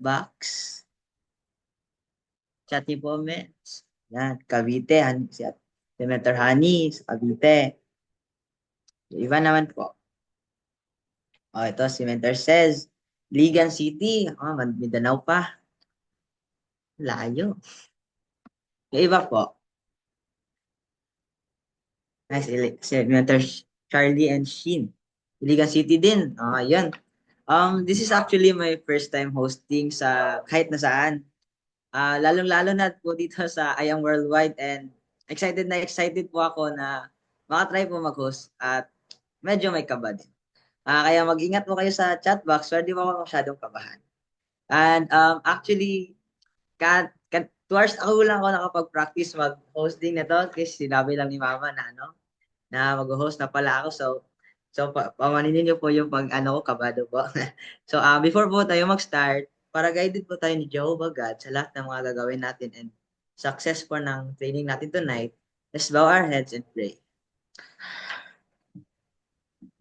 box. Chat niyo po, Mets. Yan, Cavite. Si Mentor Honey, sa Cavite. Yung iba naman po. O, ito, si Mentor says, Ligan City. Mindanao pa. Layo. Yung iba po. Si Mentor Charlie and Sheen. Ligan City din. Yan. This is actually my first time hosting sa kahit na saan. Lalong-lalo na po dito sa I Am Worldwide and excited na excited po ako na makatry po mag-host at medyo may kaba din. Kaya mag-ingat po kayo sa chat box, so di po ako masyadong kabahan. And actually, 2 hours ako lang ako nakapag-practice mag-hosting nito kasi sinabi lang ni Mama na na mag-host na pala ako. So pamaninin niyo po yung pag ko kabado po. So before po tayo mag-start, para guided po tayo ni Jehovah God sa lahat ng mga gagawin natin and success po ng training natin tonight, let's bow our heads and pray.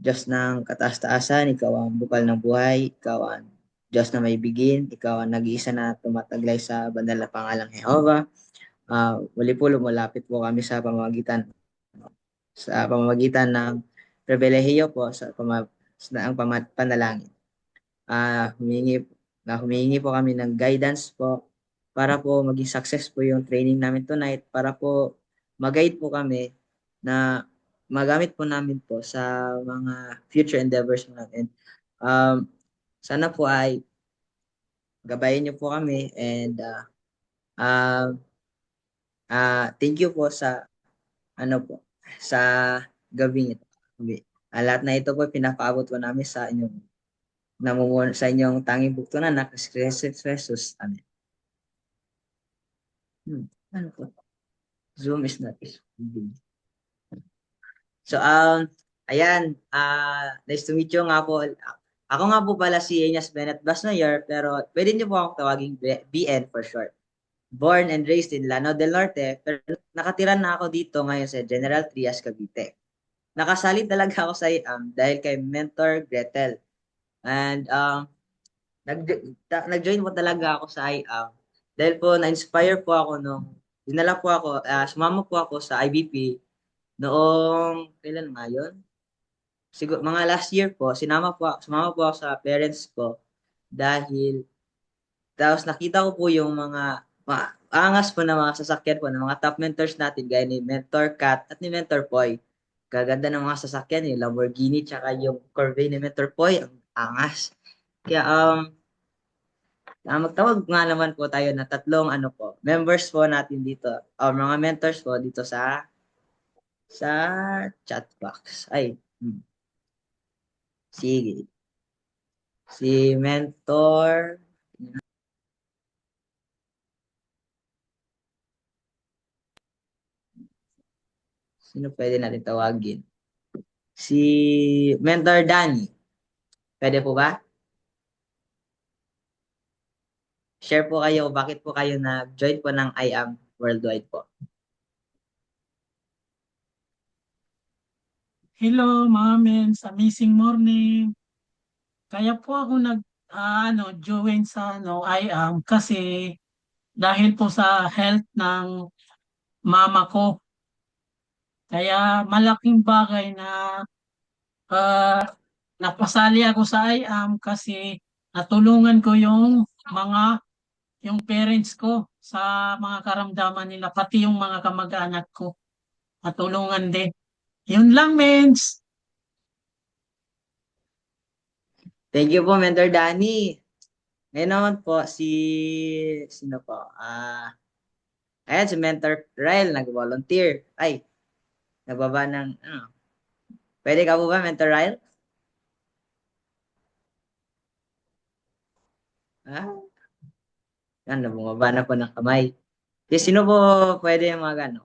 Diyos ng kataas-taasan, Ikaw ang bukal ng buhay, Ikaw ang Diyos na may bigin, Ikaw ang nag-iisa na tumataglay sa banal na pangalang Jehovah. Muli po lumulapit po kami sa pamamagitan ng pribilehiyo po sa panalangin. Humingi humingi po kami ng guidance po para po maging success po yung training namin tonight, para po mag-guide po kami na magamit po namin po sa mga future endeavors natin. Um, Sana po ay gabayan niyo po kami and uh, thank you po sa po sa gabing ito. Lahat na ito po pinapaabot po namin sa inyong sa inyong tanging buktunan na Jesus. Amen. Ano po? Zoom is not responding. So, ayan, nice to meet you nga po. Ako nga po pala si Enyas Bennett Basnayer, pero pwede niyo po akong tawaging BN for short. Born and raised in Lanao del Norte, pero nakatira na ako dito ngayon sa General Trias, Cavite. Nakasali talaga ako sa dahil kay Mentor Gretel. And nag-join po talaga ako sa IAM dahil po na-inspire po ako sumama po ako sa IBP noong, kailan nga yun? Siguro, mga last year po, sumama po ako sa parents ko dahil, tapos nakita ko po yung angas po na mga sasakyan po, ng mga top mentors natin, gaya ni Mentor Kat at ni Mentor Poy. Gaganda ng mga sasakyan, yung Lamborghini, tsaka yung Corvette ni Mentor Poy, ang angas. Kaya, magtawag nga naman po tayo na tatlong members po natin dito, or mga mentors po dito sa chat box. Sige. Si mentor, sino pwede natin tawagin? Si Mentor Danny. Pwede po ba? Share po kayo, bakit po kayo nag-join po ng I Am Worldwide po? Hello, mga mens. Amazing morning. Kaya po ako join sa I am kasi dahil po sa health ng mama ko. Kaya malaking bagay na ah, napasali ako sa I am kasi natulungan ko mga yung parents ko sa mga karamdaman nila, pati yung mga kamag-anak ko. Natulungan din. Yun lang, mens. Thank you po, Mentor Danny. Ngayon naman po, sino po? Ayan, si Mentor Ryle, nag-volunteer. Nagbaba pwede ka po ba, Mentor Ryle? Ah, bumaba na po ng kamay. Sino po pwede yung mga gano?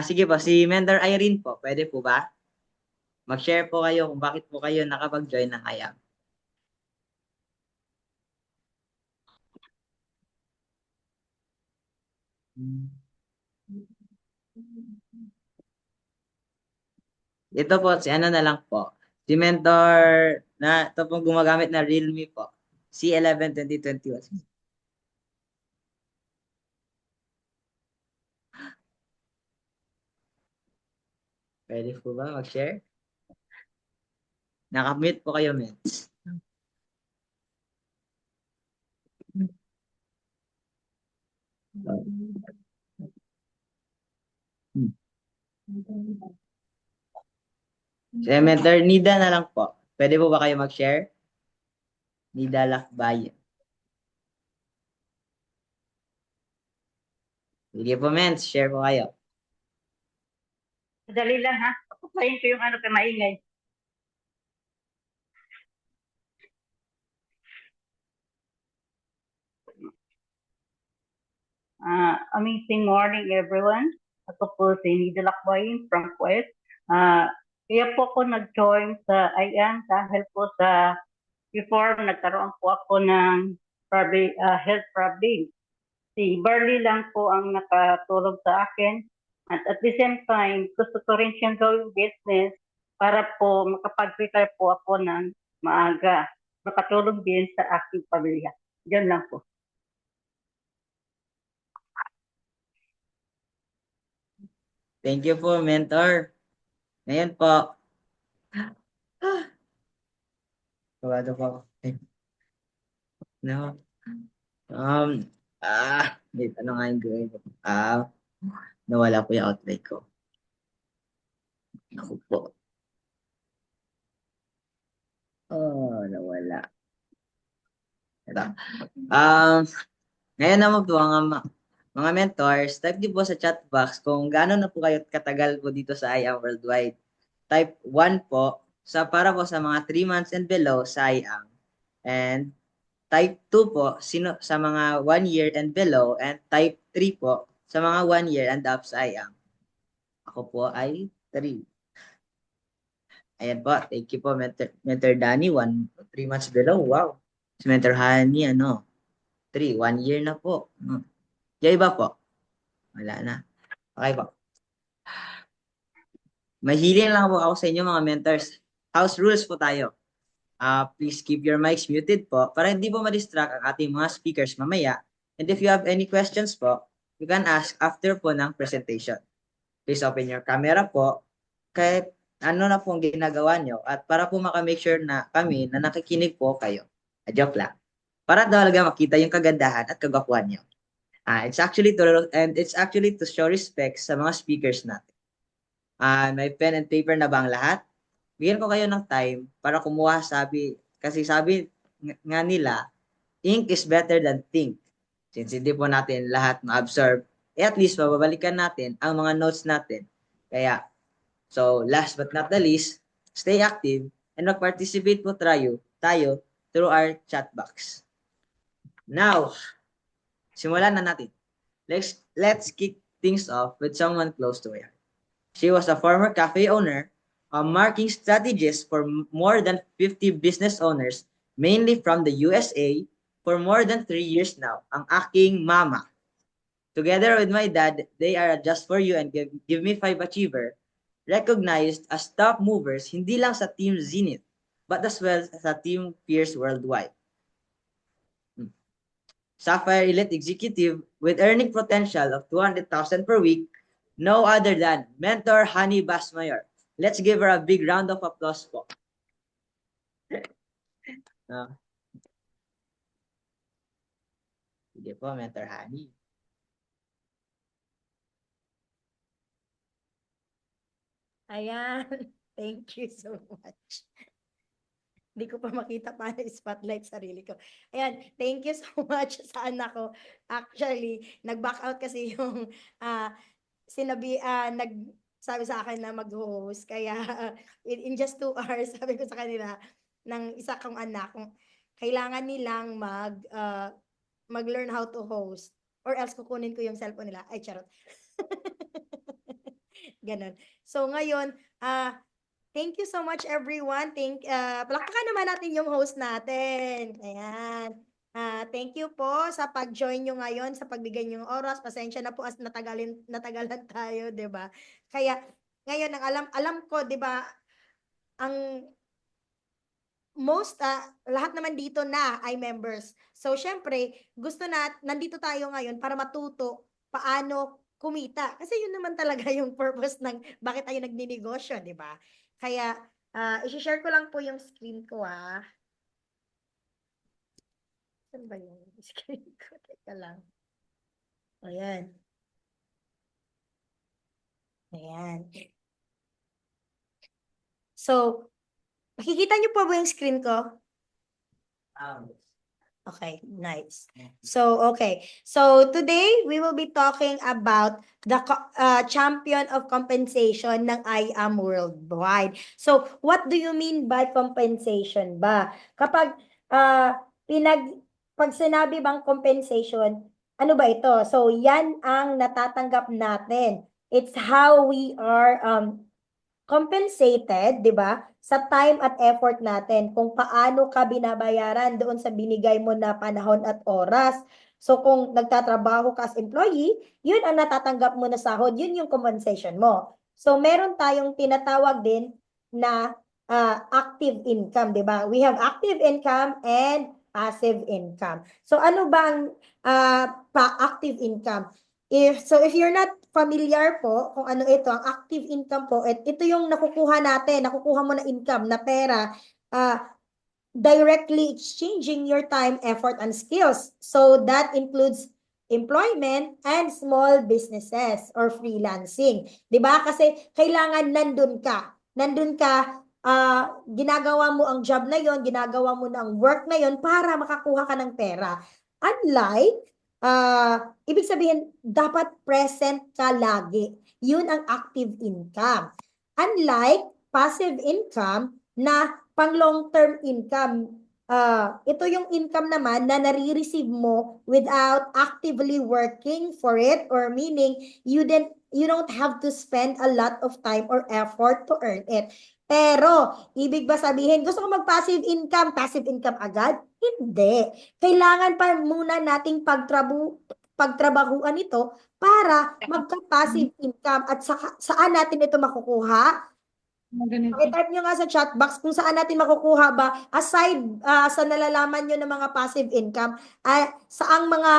Sige po, si Mentor Irene po, pwede po ba? Mag-share po kayo kung bakit po kayo nakapag-join ng IAM. Ito po, si ano na lang po. Si Mentor na ito pong gumagamit na Realme po. C11 2021. Pwede po ba mag-share? Nakamute po kayo, Mets. Hmm. Si Mentor, Nida na lang po. Pwede po ba kayo mag-share? Nida Lakbay. Sige po, Mens. Share po kayo. Dali lang ha. Papayin ko yung ano kay maingay. Amazing morning everyone. Ako po si Nida Lakbayin from Kuwait. Kaya po ako nag-join sa IAM dahil po sa before nagkaroon po ako ng health problem. Si Barley lang po ang nakatulog sa akin. At the same time, gusto ko rin siyang gawing business para po makapag-retire po ako ng maaga. Makatulong din sa aking pamilya. Diyan lang po. Thank you po, Mentor. Ngayon po. Kabado po ako. No. Um, wait, ano nga yung gawin ko? Nawala po yung outbreak ko. Ako po. Oh, nawala. Ito. Ngayon naman po, mga mentors, type din po sa chat box kung gaano na po kayo katagal po dito sa IAM Worldwide. Type 1 po para po sa mga 3 months and below sa IAM. And type 2 po sa mga 1 year and below. And type 3 po sa mga 1 year and up sa IAM. Ako po ay 3. Ayan po. Thank you po, Mentor Danny. 3 months below. Wow. Si Mentor Honey, 3. 1 year na po. Yung iba po. Wala na. Okay po. Mahiling lang po ako sa inyo mga mentors. House rules po tayo. Please keep your mics muted po para hindi po ma-distract ang ating mga speakers mamaya. And if you have any questions po, you can ask after po ng presentation. Please open your camera po kahit ano na pong ginagawa nyo at para po makamake sure na kami na nakikinig po kayo. Joke lang. Para talaga makita yung kagandahan at kagwapuan nyo. It's actually to show respect sa mga speakers natin. May pen and paper na ba ang lahat? Bigyan ko kayo ng time para kumuha kasi sabi nga nila, ink is better than think. Since hindi po natin lahat ma-absorb, at least mababalikan natin ang mga notes natin. Kaya, so last but not the least, stay active and mag-participate po tayo through our chat box. Now, simulan na natin. Let's kick things off with someone close to her. She was a former cafe owner, a marketing strategist for more than 50 business owners, mainly from the USA, for more than 3 years now, ang aking mama. Together with my dad, they are Just For You and Give Me 5 Achiever, recognized as top movers hindi lang sa Team Zenith, but as well sa Team Pierce Worldwide. Sapphire Elite Executive with earning potential of 200,000 per week, no other than Mentor Honey Basmayor. Let's give her a big round of applause po. Sige po, Mentor Honey. Ayan. Thank you so much. Hindi ko pa makita pa na spotlight sarili ko. Ayan, thank you so much sa anak ko. Actually, nag-back out kasi yung nagsabi sa akin na mag-host. Kaya in just 2 hours, sabi ko sa kanila ng isa kong anak, kailangan nilang mag-learn how to host or else kukunin ko yung cellphone nila. Ay, charot. Ganon. So ngayon, thank you so much everyone. Palakpakan naman natin yung host natin. Ayan. Thank you po sa pag-join nyo ngayon, sa pagbigay nyo ng oras. Pasensya na po as natagalan tayo, 'di ba? Kaya ngayon ang alam ko, 'di ba, ang lahat naman dito na ay members. So, syempre, nandito tayo ngayon para matuto paano kumita. Kasi yun naman talaga yung purpose ng bakit tayo nagninegosyo, di ba? Kaya, isi-share ko lang po yung screen ko, Saan ba yung screen ko? Teka lang. Ayan. Ayan. So, makikita niyo po ba yung screen ko? Okay, nice. So, okay. So, today, we will be talking about the champion of compensation ng I Am Worldwide. So, what do you mean by compensation ba? Kapag pag sinabi bang compensation, ano ba ito? So, yan ang natatanggap natin. It's how we are compensated, 'di ba? Sa time at effort natin, kung paano ka binabayaran doon sa binigay mo na panahon at oras. So kung nagtatrabaho ka as employee, yun ang natatanggap mo na sahod, yun yung compensation mo. So meron tayong tinatawag din na active income, 'di ba? We have active income and passive income. So ano bang active income? If you're not familiar po kung ano ito, ang active income po, ito yung nakukuha mo na income, na pera, directly exchanging your time, effort, and skills. So that includes employment and small businesses or freelancing. 'Di ba? Kasi kailangan nandun ka. Ginagawa mo ang job na yon, ginagawa mo ng work na yon para makakuha ka ng pera. Unlike ibig sabihin, dapat present ka lagi. Yun ang active income. Unlike passive income na pang long-term income, ito yung income naman na nare-receive mo without actively working for it, or meaning you don't have to spend a lot of time or effort to earn it. Pero, ibig ba sabihin, gusto ko mag-passive income agad? Hindi. Kailangan pa muna nating pagtrabahuan ito para magka-passive income. At saan natin ito makukuha? I-type nyo nga sa chat box kung saan natin makukuha ba, aside sa nalalaman nyo ng mga passive income, saang mga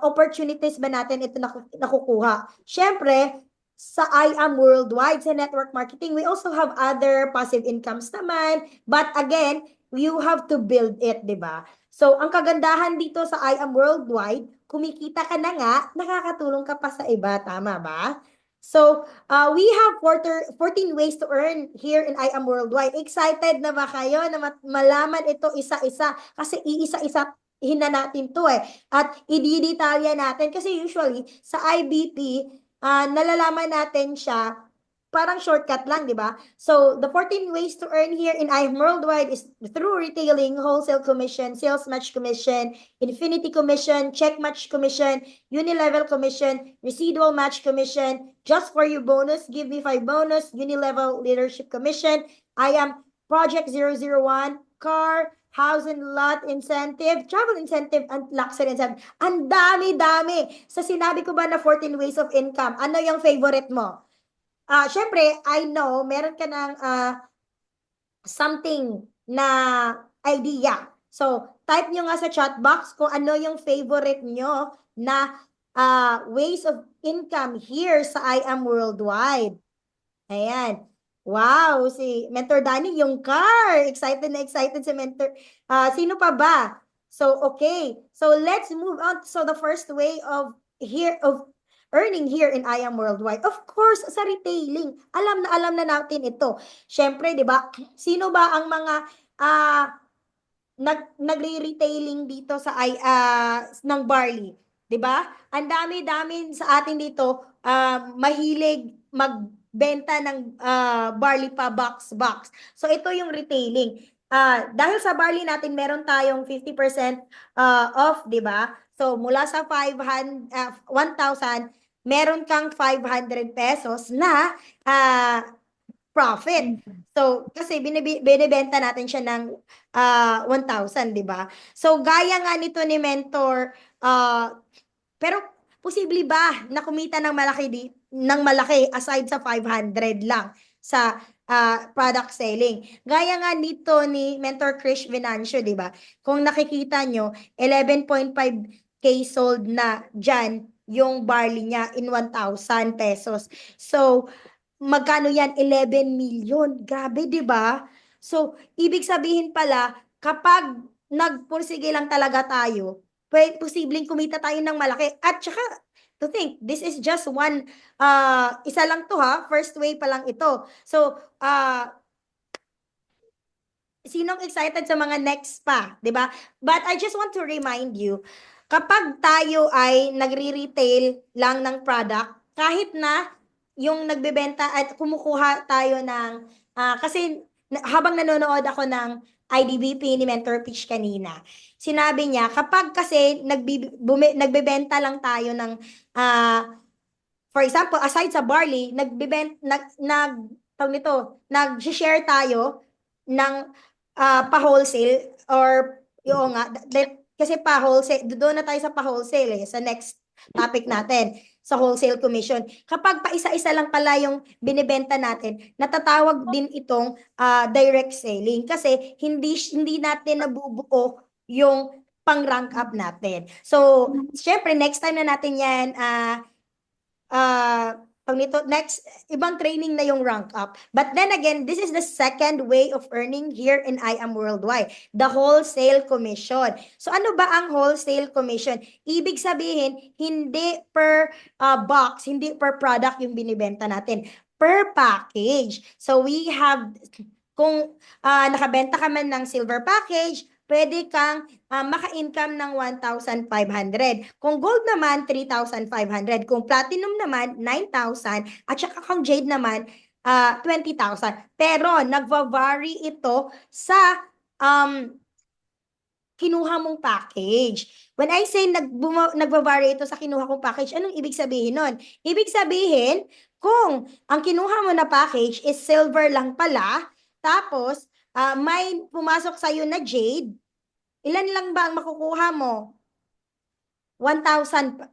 opportunities ba natin ito nakukuha. Siyempre, sa I Am Worldwide, sa network marketing, we also have other passive incomes naman. But again, you have to build it, di ba? So, ang kagandahan dito sa I Am Worldwide, kumikita ka na nga, nakakatulong ka pa sa iba. Tama ba? So, we have 14 ways to earn here in I Am Worldwide. Excited na ba kayo na malaman ito isa-isa? Kasi iisa-isa hina natin to At i-detalya natin. Kasi usually, sa IBP, nalalaman natin siya parang shortcut lang, di ba? So, the 14 ways to earn here in I Am Worldwide is through retailing, wholesale commission, sales match commission, infinity commission, check match commission, unilevel commission, residual match commission, just for you bonus, give me 5 bonus, unilevel leadership commission, I Am Project 001, car, house and lot incentive, travel incentive, and luxury incentive. Ang dami-dami. Sa sinabi ko ba na 14 ways of income, ano yung favorite mo? Syempre, I know, meron ka ng something na idea. So, type nyo nga sa chat box kung ano yung favorite nyo na ways of income here sa I Am Worldwide. Ayan. Wow, si Mentor Danny, yung car. Excited na excited si Mentor. Sino pa ba? So, okay. So, let's move on. So, the first way of earning here in I Am Worldwide. Of course, sa retailing. Alam na natin ito. Syempre, 'di ba? Sino ba ang mga nagre-retailing dito sa ng barley? 'Di ba? Ang dami-dami sa atin dito mahilig magbenta ng barley pa box. So ito yung retailing. Dahil sa barley natin meron tayong 50% off, 'di ba? So mula sa 1,000, meron kang 500 pesos na profit. So, kasi binibenta natin siya ng 1,000, di ba? So, gaya nga nito ni Mentor, pero posible ba na kumita ng malaki aside sa 500 lang sa product selling. Gaya nga nito ni Mentor Krish Venancio, di ba? Kung nakikita nyo, 11.5K sold na dyan yung barley niya in 1,000 pesos. So, magkano yan? 11 million. Grabe, di ba? So, ibig sabihin pala, kapag nagpursige lang talaga tayo, posibleng kumita tayo ng malaki. At saka, to think, this is just one, isa lang to ha, first way pa lang ito. So, sinong excited sa mga next pa, 'di ba? But I just want to remind you, kapag tayo ay nagre-retail lang ng product, kahit na yung nagbebenta at kumukuha tayo ng kasi habang nanonood ako ng IDBP ni Mentor Pitch kanina, sinabi niya kapag kasi nagbebenta lang tayo ng for example, aside sa barley, tawag nito, nag-share tayo ng pa-wholesale or yung nga, kasi pa-wholesale, doon na tayo sa pa-wholesale sa next topic natin, sa wholesale commission. Kapag pa-isa-isa lang pala yung binibenta natin, natatawag din itong direct selling kasi hindi natin nabubuo yung pang-rank up natin. So, syempre, next time na natin yan, next, ibang training na yung rank up. But then again, this is the second way of earning here in I Am Worldwide, the wholesale commission. So ano ba ang wholesale commission? Ibig sabihin, hindi per box, hindi per product yung binibenta natin, per package. So we have, kung nakabenta ka man ng silver package, pwede kang maka-income ng 1,500. Kung gold naman, 3,500. Kung platinum naman, 9,000. At saka kung jade naman, 20,000. Pero nagva-vary ito sa kinuha mong package. When I say nagva-vary ito sa kinuha kong package, anong ibig sabihin nun? Ibig sabihin, kung ang kinuha mo na package is silver lang pala, tapos may pumasok sa'yo na jade, ilan lang ba ang makukuha mo? 1,500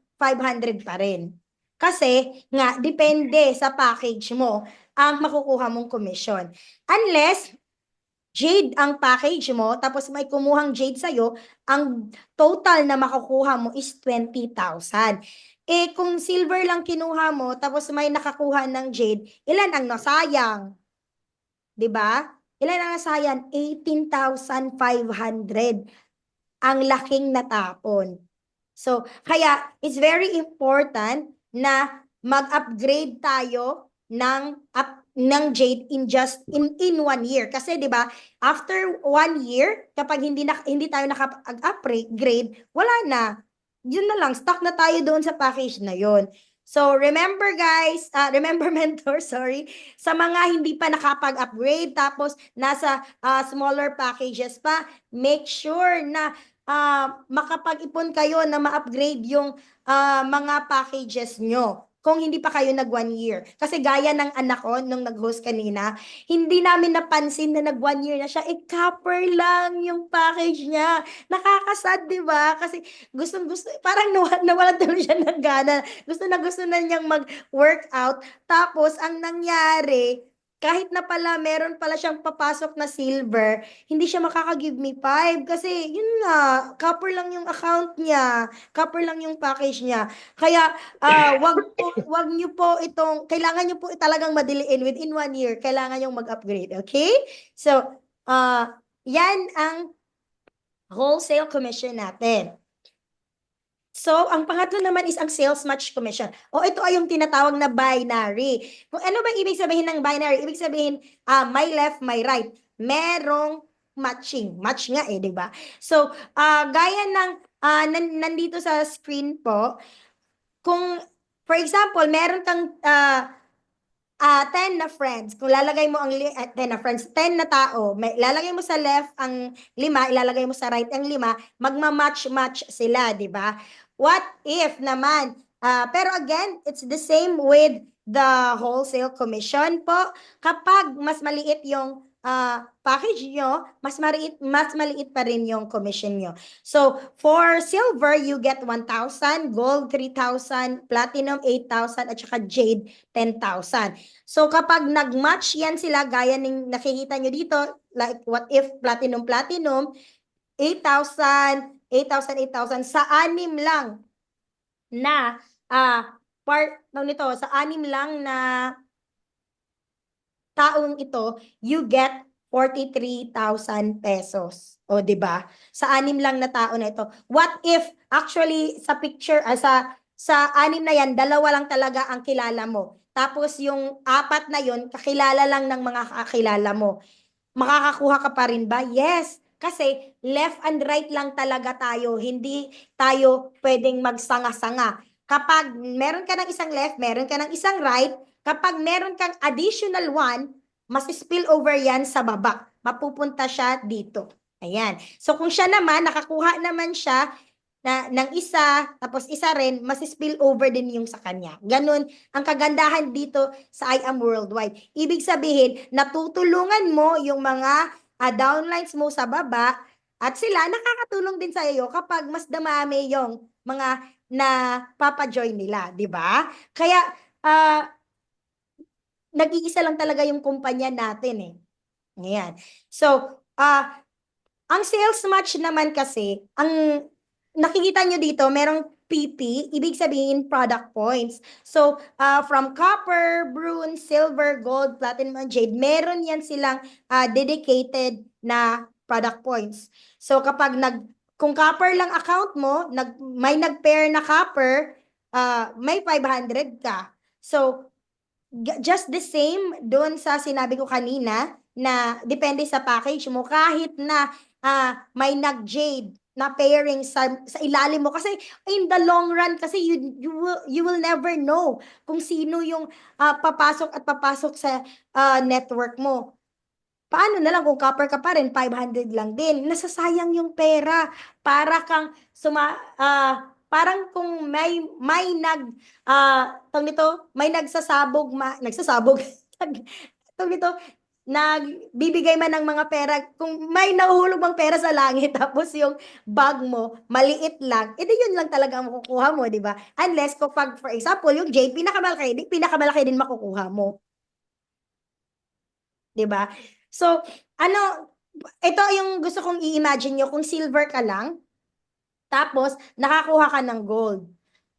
pa rin. Kasi nga, depende sa package mo ang makukuha mong commission. Unless, jade ang package mo, tapos may kumuhang jade sa'yo, ang total na makukuha mo is 20,000. Eh, kung silver lang kinuha mo, tapos may nakakuha ng jade, ilan ang nasayang? 'Di ba? Ilan ang nasayang? 18,500 ang laking natapon. So, kaya it's very important na mag-upgrade tayo ng jade in 1 year kasi 'di ba after 1 year kapag hindi tayo nakapag-upgrade, wala na, yun na lang, stuck na tayo doon sa package na yun. So remember guys, remember mentor, sorry, sa mga hindi pa nakapag-upgrade tapos nasa smaller packages pa, make sure na makapag-ipon kayo na ma-upgrade yung mga packages nyo kung hindi pa kayo nag 1 year. Kasi gaya ng anak ko nung nag-host kanina, hindi namin napansin na nag 1 year na siya. Copper lang yung package niya. Nakakasad, di ba? Kasi gusto, parang nawalan tuloy siya ng gana. Gusto na niyang mag-workout. Tapos, ang nangyari, kahit na pala meron pala siyang papasok na silver, hindi siya makaka-give me 5 kasi yun nga, copper lang yung account niya, copper lang yung package niya. Kaya wag niyo po kailangan niyo po talagang madiliin within 1 year, kailangan yung mag-upgrade, okay? So, yan ang wholesale commission natin. So, ang pangatlo naman is ang sales match commission. O ito ay yung tinatawag na binary. Kung ano ba ibig sabihin ng binary? Ibig sabihin, my left, my right. Merong matching. Match nga di ba? So, gaya ng nandito sa screen po, kung, for example, meron kang 10 na friends, kung lalagay mo ang 10 na friends, 10 na tao, lalagay mo sa left ang 5, ilalagay mo sa right ang 5, magma-match-match sila, di ba? What if naman, pero again, it's the same with the wholesale commission po. Kapag mas maliit yung package nyo, mas maliit pa rin yung commission nyo. So, for silver, you get 1,000, gold 3,000, platinum 8,000, at saka jade 10,000. So, kapag nag-match yan sila, gaya ng nakikita nyo dito, like what if platinum, 8,000, 8,000, 8,000, sa anim lang na sa anim lang na taong ito, you get 43,000 pesos. O, di ba? Sa anim lang na tao na ito. What if, actually, sa picture, sa anim na yan, dalawa lang talaga ang kilala mo. Tapos yung apat na yon kakilala lang ng mga kakilala mo. Makakakuha ka pa rin ba? Yes. Kasi left and right lang talaga tayo. Hindi tayo pwedeng magsanga-sanga. Kapag meron ka ng isang left, meron ka ng isang right, kapag meron kang additional one, mas spill over yan sa baba. Mapupunta siya dito. Ayan. So kung siya naman, nakakuha naman siya ng isa, tapos isa rin, mas spill over din yung sa kanya. Ganun ang kagandahan dito sa I Am Worldwide. Ibig sabihin, natutulungan mo yung mga downlines mo sa baba at sila nakakatulong din sa iyo kapag mas dumami yung mga na papa-join nila, di ba? Kaya nag-iisa lang talaga yung kumpanya natin eh. Ngayon. So, ang sales match naman kasi, ang nakikita nyo dito, merong PP, ibig sabihin product points. So, from copper, bronze, silver, gold, platinum, and jade, meron yan silang dedicated na product points. So, kung copper lang account mo, may nag-pair na copper, may 500 ka. So, just the same doon sa sinabi ko kanina na depende sa package mo, kahit na may nag-jade na pairing sa ilalim mo, kasi in the long run kasi you will never know kung sino yung papasok at papasok sa network mo. Paano na lang kung copper ka pa rin, 500 lang din. Nasasayang yung pera. Para kang parang kung may may nagsasabog, nagbibigay man ng mga pera, kung may nahuhulog bang pera sa langit, tapos yung bag mo, maliit lang, edi yun lang talaga ang makukuha mo, di ba? Unless, kapag, for example, yung jade, pinakamalaki din makukuha mo. Di ba? So, ito yung gusto kong i-imagine nyo, kung silver ka lang, tapos, nakakuha ka ng gold.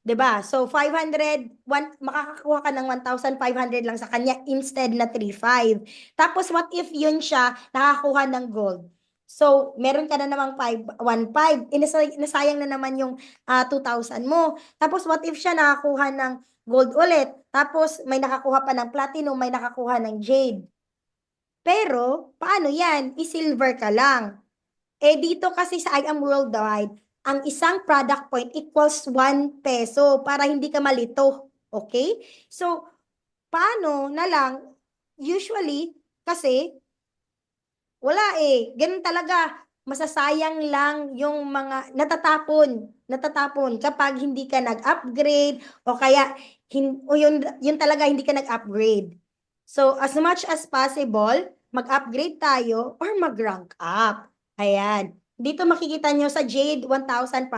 'Di ba? So 500, makakakuha ka ng 1,500 lang sa kanya instead na 3,500. Tapos what if yun siya nakakuha ng gold? So meron ka na namang 1,500, nasayang na naman yung 2,000 mo. Tapos what if siya nakakuha ng gold ulit? Tapos may nakakuha pa ng platinum, may nakakuha ng jade. Pero paano yan? I-silver ka lang. Dito kasi sa I Am Worldwide, ang isang product point equals 1 peso para hindi ka malito. Okay? So, paano na lang? Usually, kasi, wala eh. Ganun talaga. Masasayang lang yung mga natatapon kapag hindi ka nag-upgrade o kaya yun talaga hindi ka nag-upgrade. So, as much as possible, mag-upgrade tayo or mag-rank up. Ayan. Dito makikita nyo sa Jade, 5,000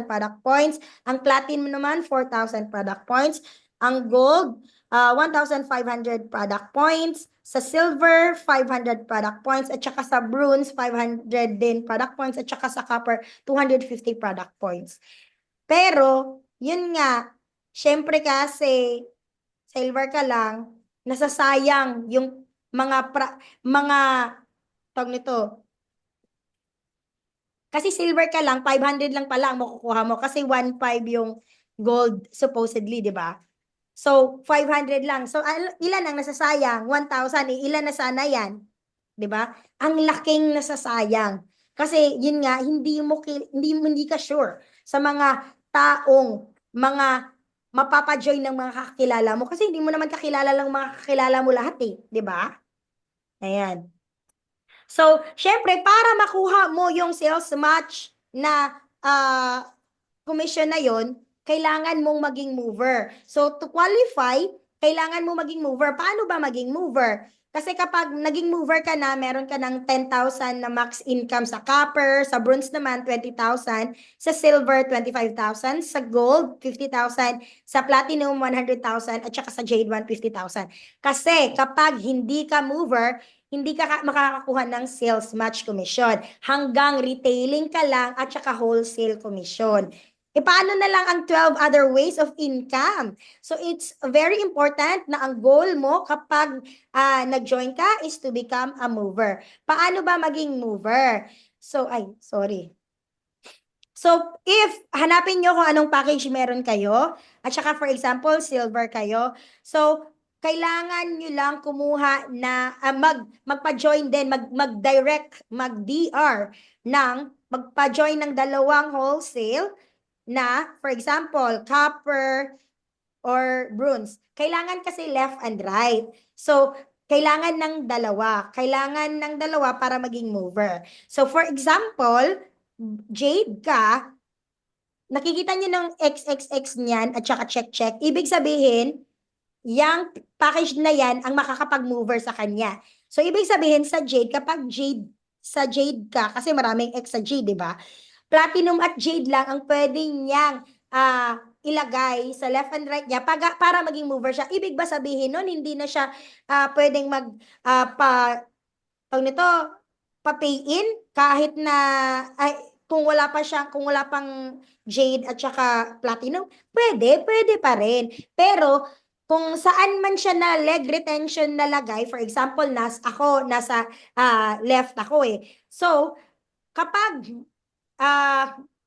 product points. Ang Platinum naman, 4,000 product points. Ang Gold, 1,500 product points. Sa Silver, 500 product points. At saka sa Bronze, 500 din product points. At saka sa Copper, 250 product points. Pero, yun nga, syempre kasi, silver ka lang, nasasayang yung mga tawag nito. Kasi silver ka lang, 500 lang pala ang makukuha mo kasi 1,500 yung gold supposedly, di ba? So 500 lang. So ilan ang nasasayang? 1,000. Ilan na sana yan? Di ba? Ang laking nasasayang. Kasi yun nga, hindi ka sure sa mga taong mapapajoy ng mga kakilala mo kasi hindi mo naman kakilala lang mga kakilala mo lahat eh, di ba? Ayan. So, syempre, para makuha mo yung sales match na commission na yon, kailangan mong maging mover. So, to qualify, kailangan mo maging mover. Paano ba maging mover? Kasi kapag naging mover ka na, meron ka ng 10,000 na max income sa copper, sa bronze naman 20,000, sa silver 25,000, sa gold 50,000, sa platinum 100,000, at saka sa jade 150,000. Kasi kapag hindi ka mover, hindi ka makakakuha ng sales match commission. Hanggang retailing ka lang at saka wholesale commission. E paano na lang ang 12 other ways of income? So it's very important na ang goal mo kapag nag-join ka is to become a mover. Paano ba maging mover? So, sorry. So, if hanapin nyo kung anong package meron kayo, at saka for example, silver kayo, so, kailangan nyo lang kumuha na, magpa-join din, mag-direct, mag-DR magpa-join ng dalawang wholesale na, for example, copper or bronze. Kailangan kasi left and right. So, kailangan ng dalawa. Kailangan ng dalawa para maging mover. So, for example, jade ka, nakikita nyo ng XXX niyan at saka check-check. Ibig sabihin, yung package na yan ang makakapag-mover sa kanya. So, ibig sabihin sa jade, kapag sa jade ka, kasi maraming X sa jade, di ba? Platinum at jade lang ang pwedeng niyang ilagay sa left and right niya para maging mover siya. Ibig ba sabihin nun, hindi na siya pwedeng tawag nito, pa-pay in kahit na kung wala pang jade at saka platinum, pwede pa rin. Pero kung saan man siya na leg retention nalagay, for example, nasa left ako eh. So, kapag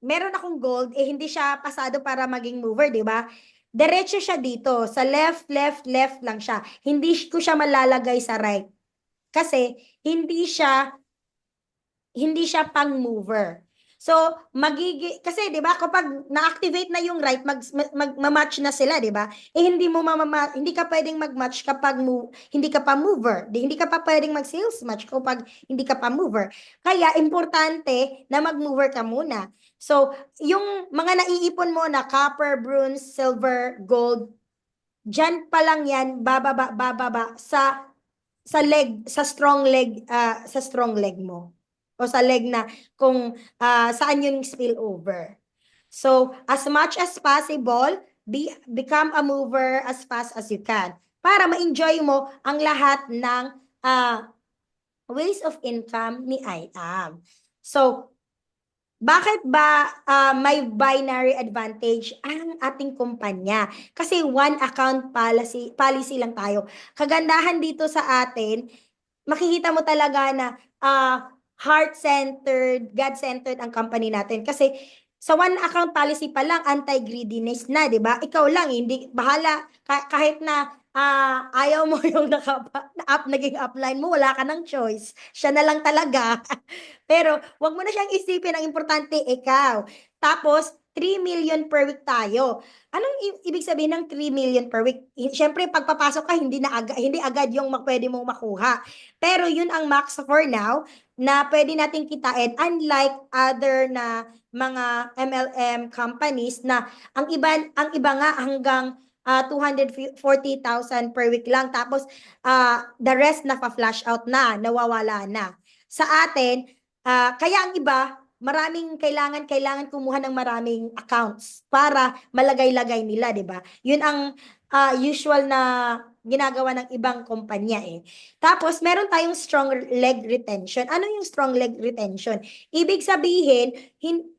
meron akong gold, hindi siya pasado para maging mover, di ba? Diretso siya dito. Sa left lang siya. Hindi ko siya malalagay sa right. Kasi, hindi siya pang mover. So, kasi 'di ba kapag na-activate na yung right, mag-match na sila, 'di ba? Hindi ka pwedeng mag-match kapag hindi ka pa mover. Hindi ka pa pwedeng mag-sales match kapag hindi ka pa mover. Kaya importante na mag-mover ka muna. So, yung mga naiipon mo na copper, bronze, silver, gold, diyan pa lang 'yan bababa sa strong leg mo. O sa leg na kung saan yung spillover. So, as much as possible, become a mover as fast as you can para ma-enjoy mo ang lahat ng ways of income ni IAM. So, bakit ba may binary advantage ang ating kumpanya? Kasi one account policy lang tayo. Kagandahan dito sa atin, makikita mo talaga na heart-centered, God-centered ang company natin. Kasi sa one account policy pa lang, anti-greediness na, di ba? Ikaw lang, hindi, bahala, kahit na ayaw mo yung naging upline mo, wala ka ng choice. Siya na lang talaga. Pero, wag mo na siyang isipin, ang importante, ikaw. Tapos, 3 million per week tayo. Anong ibig sabihin ng 3 million per week? Siyempre, pagpapasok ka, hindi agad yung pwede mong makuha. Pero yun ang max for now na pwede nating kitain, unlike other na mga MLM companies na ang iba nga hanggang 240,000 per week lang. Tapos, the rest na-flash out na, nawawala na. Sa atin, kaya ang iba, maraming kailangan kumuha ng maraming accounts para malagay-lagay nila, 'di ba? 'Yun ang usual na ginagawa ng ibang kumpanya eh. Tapos meron tayong strong leg retention. Ano yung strong leg retention? Ibig sabihin, hindi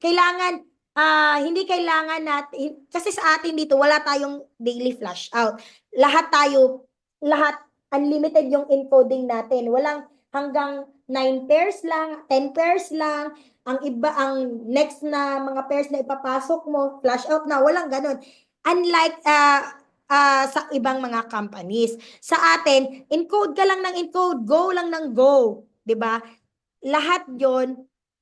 kailangan natin, kasi sa atin dito wala tayong daily flash out. Lahat unlimited yung encoding natin. Walang hanggang 9 pairs lang, 10 pairs lang. Ang next na mga pairs na ipapasok mo, flash out na, walang ganun. Unlike sa ibang mga companies. Sa atin, encode ka lang ng encode, go lang ng go. 'Di ba? Lahat yon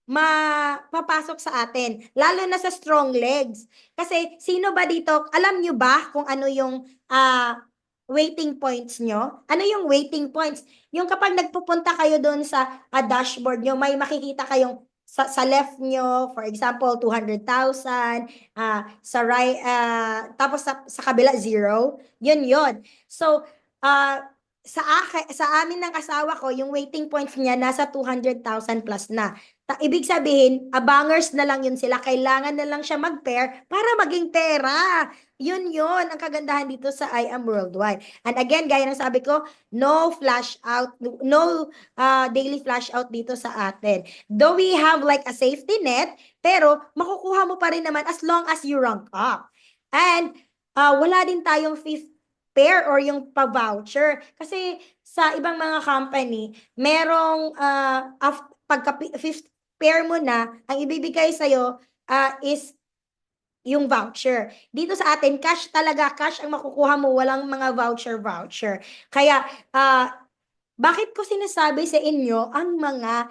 mapapasok sa atin. Lalo na sa strong legs. Kasi sino ba dito, alam nyo ba kung ano yung waiting points nyo? Ano yung waiting points? Yung kapag nagpupunta kayo doon sa dashboard nyo, may makikita kayong sa left nyo, for example, 200,000, sa right, tapos sa kabila, 0. Yun. So, sa amin ng asawa ko, yung waiting points niya nasa 200,000 plus na. Ibig sabihin, abangers na lang yun sila. Kailangan na lang siya mag-pair para maging pera. Yun ang kagandahan dito sa I Am Worldwide. And again, gaya ng sabi ko, no flash out, no daily flash out dito sa atin. Though we have like a safety net, pero makukuha mo pa rin naman as long as you rank up. And wala din tayong fifth pair or yung pa-voucher. Kasi sa ibang mga company, merong pagka fifth pair mo na, ang ibibigay sa'yo is yung voucher. Dito sa atin, cash talaga, cash ang makukuha mo, walang mga voucher. Kaya, bakit ko sinasabi sa inyo ang mga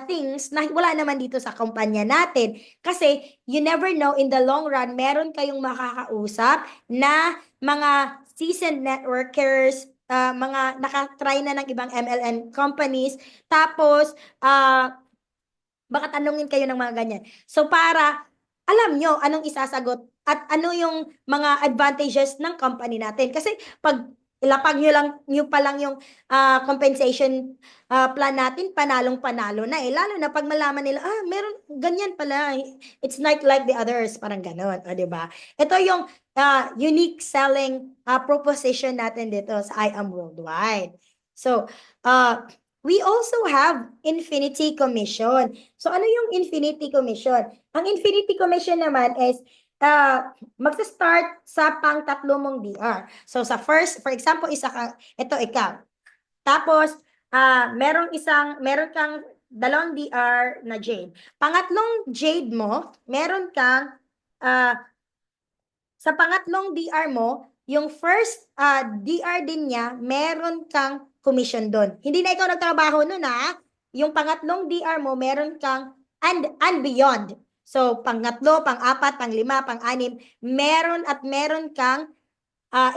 things na wala naman dito sa kumpanya natin? Kasi you never know, in the long run, meron kayong makakausap na mga seasoned networkers, mga nakatry na ng ibang MLM companies, tapos baka tanungin kayo ng mga ganyan. So para alam nyo anong isasagot at ano yung mga advantages ng company natin. Kasi pag ilapag nyo pa lang yung compensation plan natin, panalong-panalo na eh. Lalo na pag malaman nila, meron ganyan pala. It's not like the others, parang ganon. O, diba? Ito yung unique selling proposition natin dito sa I Am Worldwide. So, we also have Infinity Commission. So, ano yung Infinity Commission? Ang Infinity Commission naman is magsa-start sa pang-tatlo mong DR. So, sa first, for example, ito ikaw. Tapos, meron kang dalawang DR na Jade. Pangatlong Jade mo, meron kang, sa pangatlong DR mo, yung first DR din niya, meron kang commission doon. Hindi na ikaw nagtrabaho nun Yung pangatlong DR mo, meron kang and beyond. So, pangatlo, pang-apat, pang-lima, pang-anim, meron kang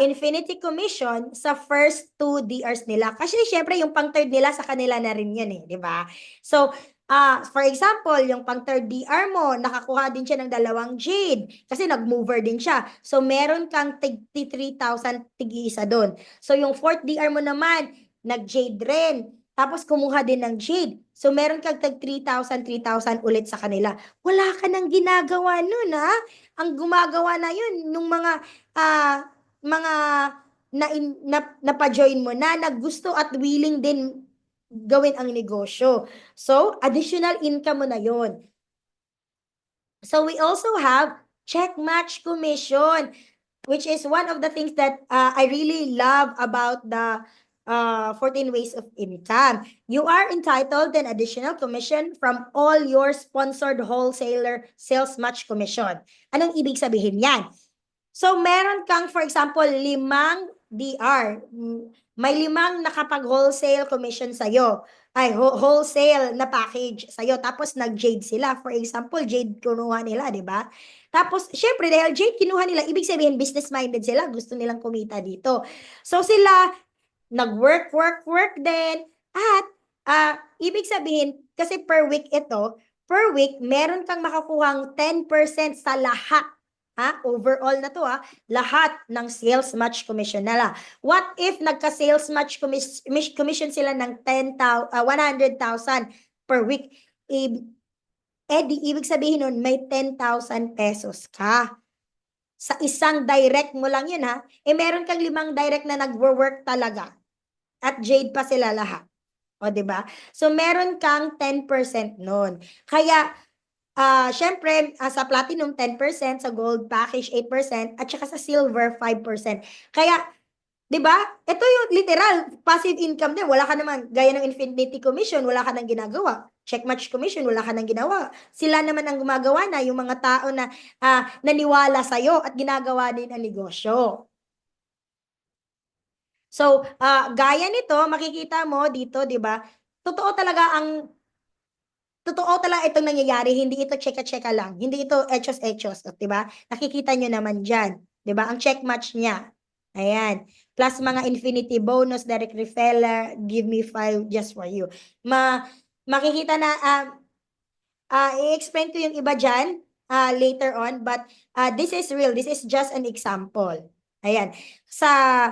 Infinity Commission sa first 2 DRs nila. Kasi syempre, yung pang-third nila sa kanila na rin yun di ba? So, for example, yung pang-third DR mo, nakakuha din siya ng 2 Jade kasi nag-mover din siya. So, meron kang 3,000 tig-isa doon. So, yung fourth DR mo naman, nag-Jade rin. Tapos, kumuha din ng Jade. So, meron kang tag 3,000 ulit sa kanila. Wala ka nang ginagawa nun, Ang gumagawa na yun, nung mga napa-join mo na gusto at willing din gawin ang negosyo. So, additional income mo na yun. So, we also have check match commission, which is one of the things that I really love about the 14 ways of income. You are entitled to an additional commission from all your sponsored wholesaler sales match commission. Anong ibig sabihin yan? So, meron kang, for example, 5 DR. May 5 nakapag-wholesale commission sa'yo. Wholesale na package sa'yo. Tapos, nag-Jade sila. For example, Jade kinuha nila, di ba? Tapos, syempre, dahil Jade kinuha nila, ibig sabihin, business-minded sila. Gusto nilang kumita dito. So, sila, nag-work din. At, ibig sabihin, kasi per week ito, per week, meron kang makakuhang 10% sa lahat. Overall na to lahat ng sales match commission nila. What if nagka-sales match commission sila ng 100,000 per week? Di ibig sabihin nun, may 10,000 pesos ka. Sa isang direct mo lang yun meron kang 5 direct na nag-work talaga. At Jade pa sila lahat. O, diba? So, meron kang 10% nun. Kaya, syempre, sa platinum 10%, sa gold package 8%, at saka sa silver 5%. Kaya, di ba? Ito yung literal passive income din. Wala ka naman, gaya ng Infinity Commission, wala ka nang ginagawa. Check match commission, wala ka nang ginawa. Sila naman ang gumagawa na, yung mga tao na naniwala sa'yo at ginagawa din ang negosyo. So, gaya nito, makikita mo dito, di ba? Totoo talaga itong nangyayari, hindi ito cheka-cheka lang, hindi ito echos-echos, di ba? Nakikita nyo naman dyan, di ba? Ang check match niya, ayan, plus mga infinity bonus, direct referral, give me 5 just for you. Makikita na, i-explain ko yung iba dyan later on, but this is real, this is just an example. Ayan, sa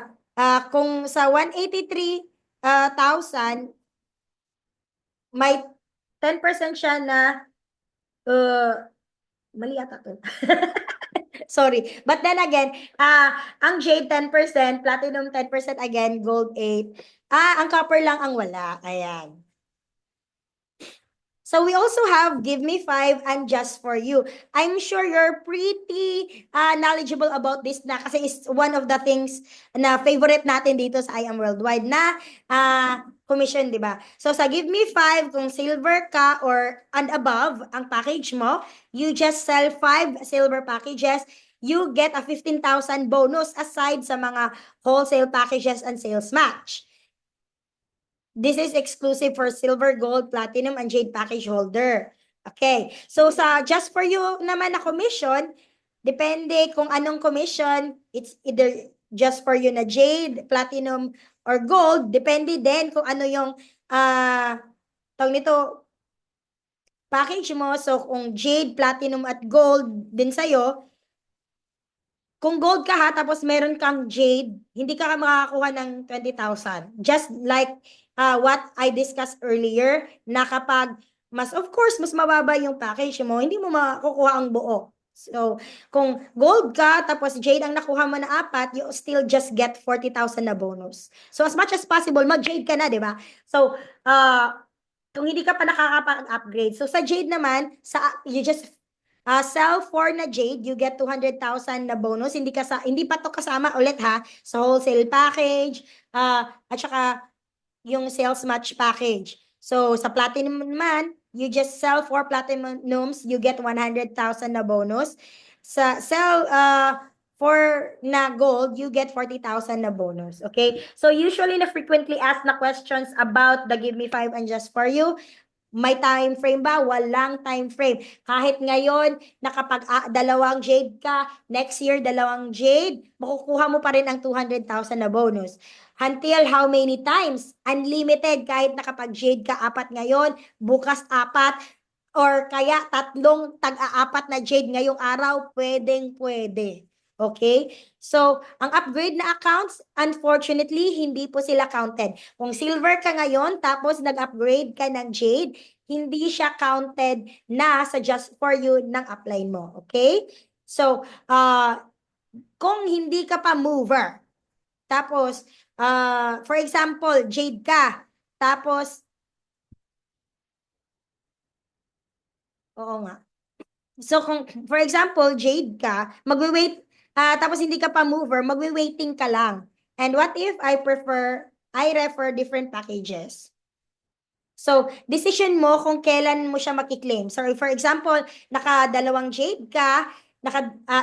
Kung sa 183,000, may 10% siya na mali ata to. Sorry. But then again, ang jade 10%, platinum 10% again, gold 8. Ang copper lang ang wala. Ayan. So we also have Give Me 5 and Just For You. I'm sure you're pretty knowledgeable about this na kasi is one of the things na favorite natin dito sa I Am Worldwide na commission, di ba? So sa Give Me 5, kung silver ka or and above ang package mo, you just sell 5 silver packages, you get a 15,000 bonus aside sa mga wholesale packages and sales match. This is exclusive for silver, gold, platinum, and jade package holder. Okay. So sa Just For You naman na commission, depende kung anong commission, it's either Just For You na jade, platinum, or gold. Depende din kung ano yung tawag nito, package mo. So kung jade, platinum, at gold din sa'yo, kung gold ka ha, tapos meron kang jade, hindi ka makakakuha ng 20,000. Just like what I discussed earlier, na kapag of course, mas mababa yung package mo, hindi mo makukuha ang buo. So, kung gold ka, tapos jade ang nakuha mo na 4, you still just get 40,000 na bonus. So, as much as possible, mag-jade ka na, di ba? So, kung hindi ka pa nakakapag-upgrade, so sa jade naman, you just sell 4 na jade, you get 200,000 na bonus. Hindi pa to kasama ulit ha sa wholesale package, at saka yung sales match package. So sa platinum naman, you just sell 4 platinums, you get 100,000 na bonus. Sa sell 4 na gold, you get 40,000 na bonus. Okay? So usually na frequently asked na questions about the Give Me 5 and Just For You, may time frame ba? Walang time frame. Kahit ngayon, nakapag dalawang jade ka, next year dalawang jade, makukuha mo pa rin ang 200,000 na bonus. Until how many times? Unlimited. Kahit nakapag jade ka 4 ngayon, bukas 4, or kaya 3 tag-4 na jade ngayong araw, pwedeng-pwede. Okay? So, ang upgrade na accounts, unfortunately, hindi po sila counted. Kung silver ka ngayon, tapos nag-upgrade ka ng jade, hindi siya counted na sa Just For You ng upline mo. Okay? So, kung hindi ka pa mover, tapos, for example, jade ka, tapos, oo nga. So, kung, for example, jade ka, magwe-wait, tapos hindi ka pa mover, magwe-waiting ka lang. And what if I refer different packages? So, decision mo kung kailan mo siya makiklaim. So, for example, naka-2 jade ka,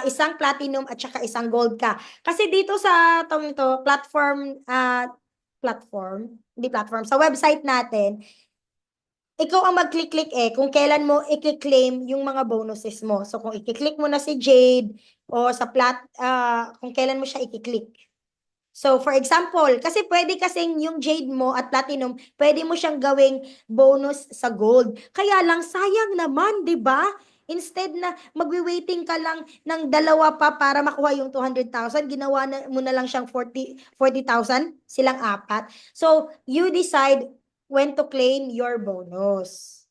isang platinum at saka isang gold ka. Kasi dito sa sa website natin, ikaw ang mag-click kung kailan mo i-claim yung mga bonuses mo. So, kung i-click mo na si Jade o sa kung kailan mo siya i-click. So, for example, kasi pwede kasing yung Jade mo at Platinum, pwede mo siyang gawing bonus sa Gold. Kaya lang, sayang naman, di ba? Instead na magwi-waiting ka lang ng 2 pa para makuha yung 200,000, ginawa mo na lang siyang 40,000, silang 4. So, you decide when to claim your bonus.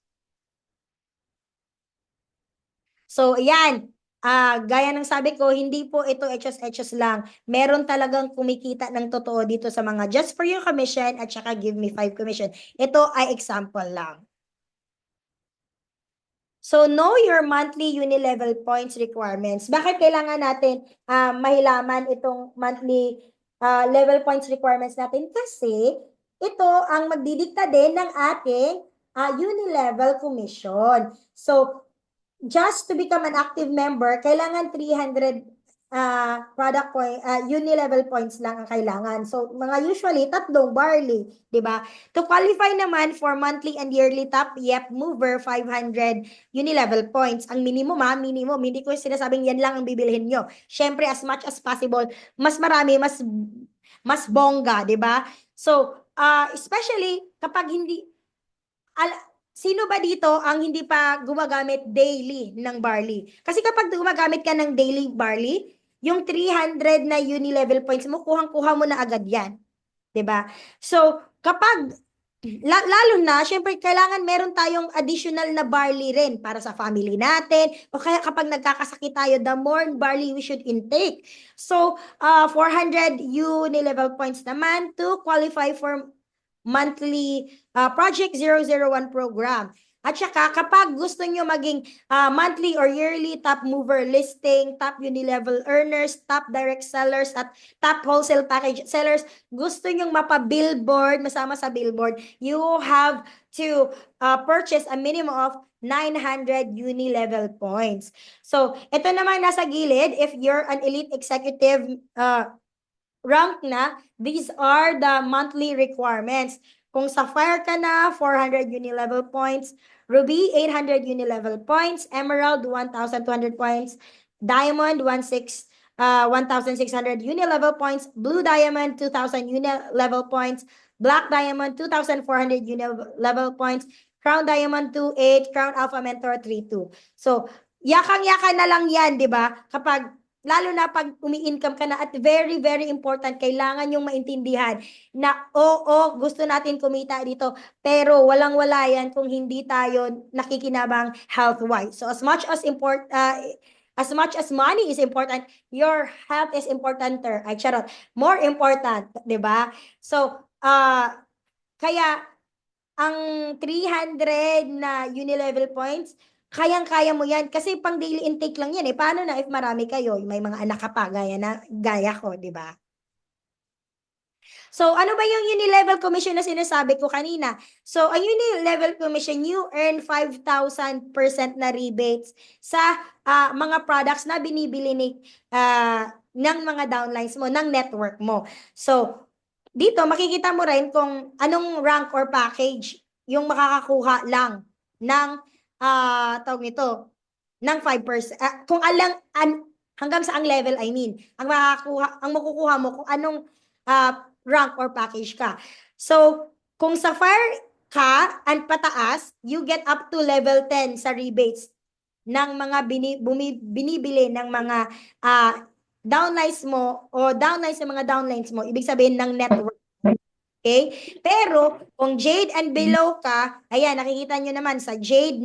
So, ayan. Gaya ng sabi ko, hindi po ito etchos lang. Meron talagang kumikita ng totoo dito sa mga Just For You commission at saka Give Me 5 commission. Ito ay example lang. So, know your monthly uni-level points requirements. Bakit kailangan natin mahilaman itong monthly level points requirements natin? Kasi ito ang magdidikta din ng ating uni-level commission. So, just to become an active member, kailangan 300 product point, uni-level points lang ang kailangan. So, mga usually, 3 barley, di ba? To qualify naman for monthly and yearly top YEP mover, 500 uni-level points. Ang minimum minimum. Hindi ko sinasabing yan lang ang bibilhin nyo. Siyempre, as much as possible, mas marami, mas bongga, di ba? So, especially kapag hindi, sino ba dito ang hindi pa gumagamit daily ng barley? Kasi kapag gumagamit ka ng daily barley, yung 300 na uni-level points mo, kuhang-kuha mo na agad yan. 'Di ba? So, kapag lalo na, syempre, kailangan meron tayong additional na barley rin para sa family natin. O kaya kapag nagkakasakit tayo, the more barley we should intake. So, 400 uni-level points naman to qualify for monthly Project 001 program. At saka kapag gusto nyo maging monthly or yearly top mover listing, top uni-level earners, top direct sellers, at top wholesale package sellers, gusto nyong mapa-billboard, masama sa billboard, you have to purchase a minimum of 900 uni-level points. So, ito naman nasa gilid, if you're an elite executive rank na, these are the monthly requirements. Kung Sapphire ka na, 400 uni-level points. Ruby, 800 uni-level points. Emerald, 1,200 points. Diamond, 1,600 uni-level points. Blue Diamond, 2,000 uni-level points. Black Diamond, 2,400 uni-level points. Crown Diamond, 2,800. Crown Alpha Mentor, 3,200. So, yakang-yaka na lang yan, di ba? Kapag lalo na pag umi-income ka na, at very, very important, kailangan yung maintindihan na oo, gusto natin kumita dito, pero walang-wala yan kung hindi tayo nakikinabang health-wise. So as much as money is important, your health is importanter. Ay, charot. More important, 'di ba? So, kaya ang 300 na uni-level points, kayang-kaya mo yan. Kasi pang daily intake lang yan eh. Paano na if marami kayo? May mga anak ka pa, gaya ko, di ba? So, ano ba yung uni-level commission na sinasabi ko kanina? So, ang uni-level commission, you earn 5,000% na rebates sa mga products na binibili ng mga downlines mo, ng network mo. So, dito, makikita mo rin kung anong rank or package yung makakakuha lang ng tawag nito, ng 5%. Kung hanggang sa ang level, I mean, ang makukuha mo kung anong rank or package ka. So, kung Sapphire ka and pataas, you get up to level 10 sa rebates ng mga binibili ng mga downlines mo o downlines ng mga downlines mo, ibig sabihin ng network. Okay? Pero, kung Jade and below ka, ayan, nakikita nyo naman, sa Jade,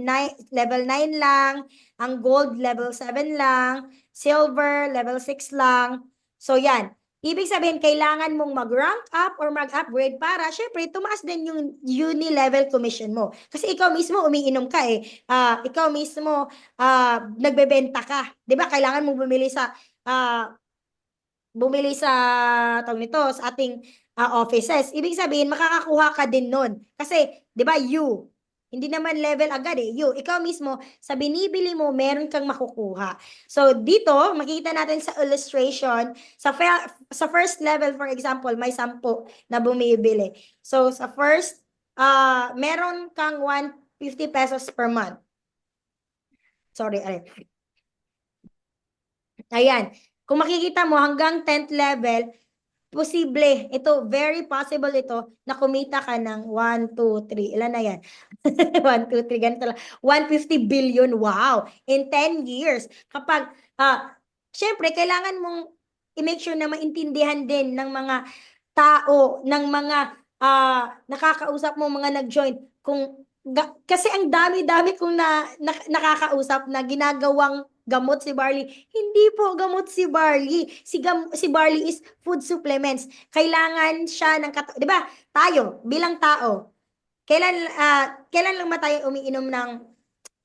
level 9 lang, ang Gold, level 7 lang, Silver, level 6 lang. So, yan. Ibig sabihin, kailangan mong mag-rank up or mag-upgrade para, syempre, tumaas din yung uni-level commission mo. Kasi ikaw mismo, umiinom ka eh. Ikaw mismo, nagbebenta ka. Diba? Kailangan mong bumili sa tawag nito, sa ating offices. Ibig sabihin, makakakuha ka din nun. Kasi, di ba, hindi naman level agad eh. Ikaw mismo, sa binibili mo, meron kang makukuha. So, dito, makikita natin sa illustration, sa first level, for example, may 10 na bumibili. So, sa first, meron kang 150 pesos per month. Sorry, ayan. Kung makikita mo, hanggang 10th level, posible, ito, very possible ito, na kumita ka ng 1, 2, 3, ilan na yan? 1, 2, 3, ganito lang. 150 billion, wow! In 10 years. Kapag, syempre, kailangan mong i-make sure na maintindihan din ng mga tao, ng mga nakakausap mo, mga nag-join, kasi ang dami-dami kong nakakausap na ginagawang gamot si Barley. Hindi po gamot si Barley. Si Barley is food supplements. Kailangan siya ng di ba? Tayo bilang tao, kailan lang ba tayo umiinom ng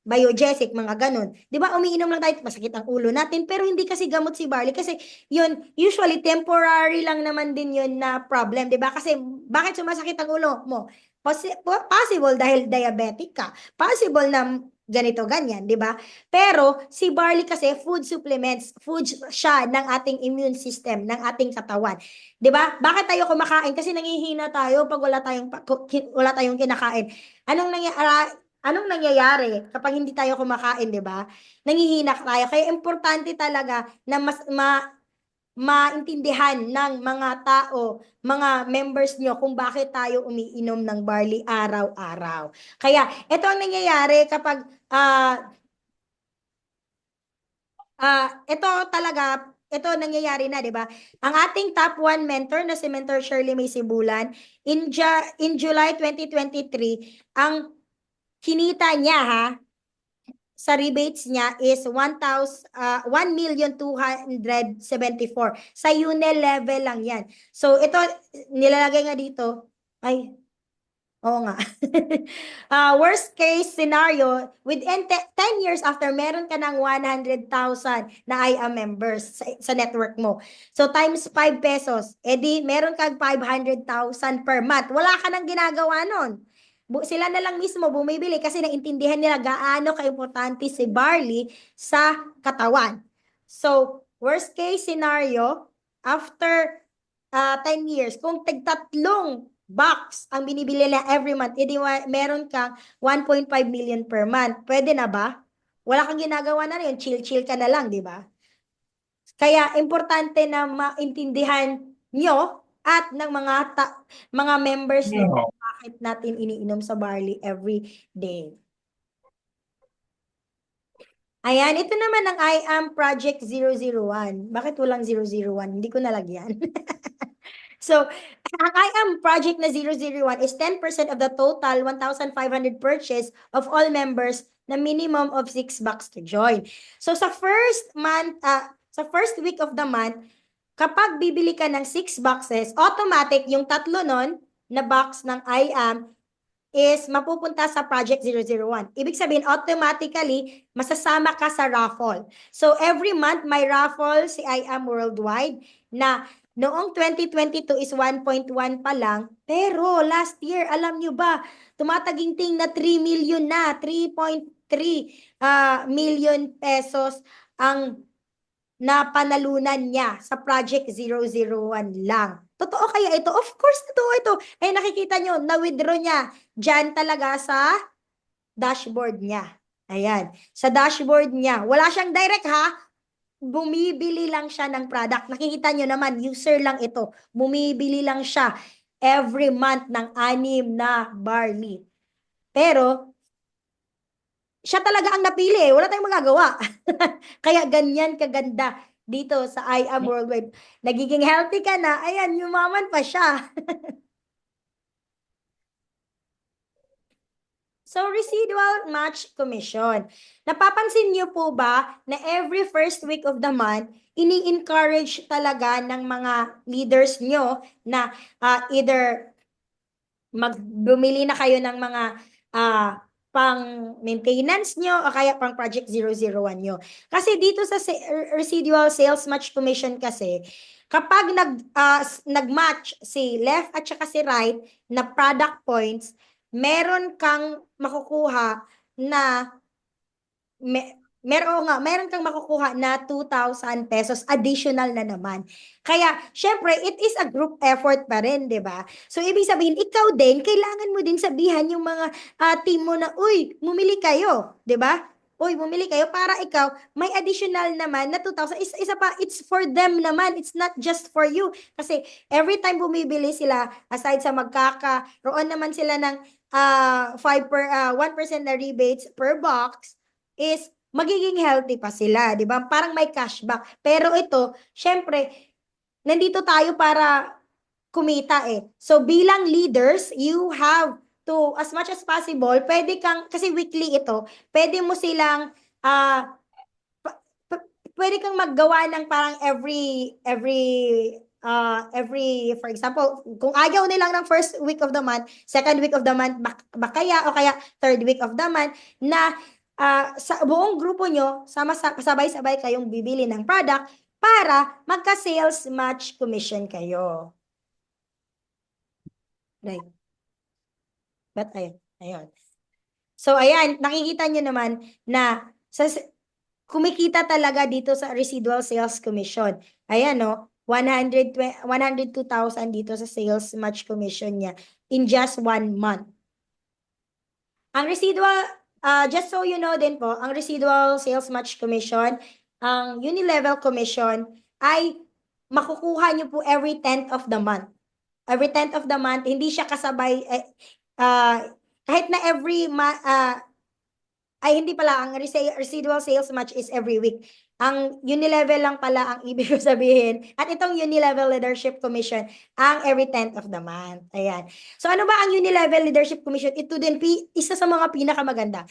biogesic, mga ganun. Di ba, umiinom lang tayo, masakit ang ulo natin, pero hindi kasi gamot si Barley. Kasi yun, usually temporary lang naman din yun na problem. Di ba? Kasi bakit sumasakit ang ulo mo? Possible dahil diabetic ka. Possible na ganito, ganyan, di ba? Pero si Barley kasi food supplements, food siya ng ating immune system, ng ating katawan. Di ba? Bakit tayo kumakain? Kasi nangihina tayo pag wala tayong kinakain. Anong nangyayari kapag hindi tayo kumakain, di ba? Nangihina tayo. Kaya importante talaga na maintindihan ng mga tao, mga members nyo kung bakit tayo umiinom ng barley araw-araw. Kaya ito ang nangyayari kapag ito talaga, ito nangyayari na, di ba? Ang ating top 1 mentor na si Mentor Shirley May Sibulan, in July 2023, ang kinita niya sa rebates niya is 1,274,000. Sa UNEL level lang yan. So ito, nilalagay nga dito, ay, oo nga. Worst case scenario, within 10 years after, meron ka ng 100,000 na IAM members sa network mo. So times 5 pesos, edi meron kang 500,000 per month. Wala ka nang ginagawa nun. Sila na lang mismo bumibili kasi naintindihan nila gaano kaimportante si barley sa katawan. So, worst case scenario, after 10 years, kung tig-3 box ang binibili nila every month, edi meron kang 1.5 million per month. Pwede na ba? Wala kang ginagawa na rin. Chill-chill ka na lang, di ba? Kaya importante na maintindihan nyo at ng mga members nyo bakit natin iniinom sa barley every day. Ayan, ito naman ang I Am Project 001. Bakit walang 001? Hindi ko nalagyan. So, ang I Am Project na 001 is 10% of the total 1,500 purchase of all members na minimum of 6 bucks to join. So, sa first week of the month, kapag bibili ka ng 6 boxes, automatic yung 3 nun na box ng I Am is mapupunta sa Project 001. Ibig sabihin, automatically, masasama ka sa raffle. So, every month, may raffle si I Am Worldwide na noong 2022 is 1.1 pa lang, pero last year, alam nyo ba, tumataginting na 3 million na, 3.3 million pesos ang napanalunan niya sa Project 001 lang. Totoo kaya ito? Of course, totoo ito. Ay, nakikita nyo, na-withdraw niya dyan talaga sa dashboard niya. Ayan, sa dashboard niya. Wala siyang direct bumibili lang siya ng product. Nakikita nyo naman, user lang ito. Bumibili lang siya every month ng 6 na barley. Pero, siya talaga ang napili. Wala tayong magagawa. Kaya ganyan kaganda dito sa I Am Worldwide. Nagiging healthy ka na, ayan, yumaman pa siya. So, residual match commission. Napapansin niyo po ba na every first week of the month, ini-encourage talaga ng mga leaders nyo na either bumili na kayo ng mga pang maintenance nyo o kaya pang Project 001 nyo. Kasi dito sa residual sales match commission kasi, kapag nag-match si left at saka si right na product points, meron kang makukuha na meron kang makukuha na 2,000 pesos additional na naman. Kaya, syempre, it is a group effort pa rin, di ba? So, ibig sabihin, ikaw din, kailangan mo din sabihan yung mga team mo na, uy, bumili kayo, di ba? Uy, bumili kayo para ikaw, may additional naman na 2,000. Isa pa, it's for them naman. It's not just for you. Kasi every time bumibili sila, aside sa magkakaroon naman sila ng 1% na rebates per box, is magiging healthy pa sila, di ba? Parang may cashback. Pero ito, syempre, nandito tayo para kumita eh. So, bilang leaders, you have to, as much as possible, pwede kang, kasi weekly ito, pwede mo silang, pwede kang maggawa ng parang for example, kung ayaw nilang ng first week of the month, second week of the month, bakaya o kaya third week of the month, na sa buong grupo nyo, sabay-sabay kayong bibili ng product para magka-sales match commission kayo. Right. But ayun. So ayan, nakikita nyo naman na kumikita talaga dito sa residual sales commission. Ayan no, 102,000 dito sa sales match commission niya in just 1 month. Ang residual, just so you know din po, ang residual sales match commission, ang unilevel commission ay makukuha nyo po every 10th of the month. Every 10th of the month, hindi siya kasabay, kahit na ay hindi pala, ang residual sales match is every week. Ang unilevel lang pala ang ibig ko sabihin. At itong unilevel leadership commission, ang every 10th of the month. Ayan. So ano ba ang unilevel leadership commission? Ito din, isa sa mga pinakamaganda.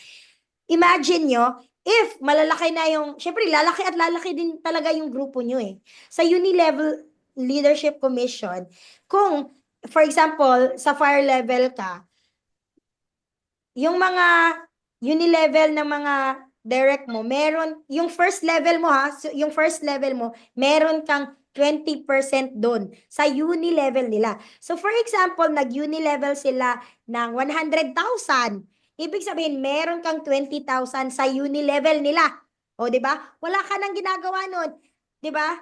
Imagine nyo, if malalaki na yung, syempre lalaki at lalaki din talaga yung grupo nyo eh. Sa unilevel leadership commission, kung, for example, sa fire level ka, yung mga unilevel ng mga direct mo, meron, yung first level mo ha, so yung first level mo, meron kang 20% doon sa unilevel nila. So for example, nag-unilevel sila ng 100,000. Ibig sabihin, meron kang 20,000 sa unilevel nila. O, di ba? Wala ka nang ginagawa nun. Di ba?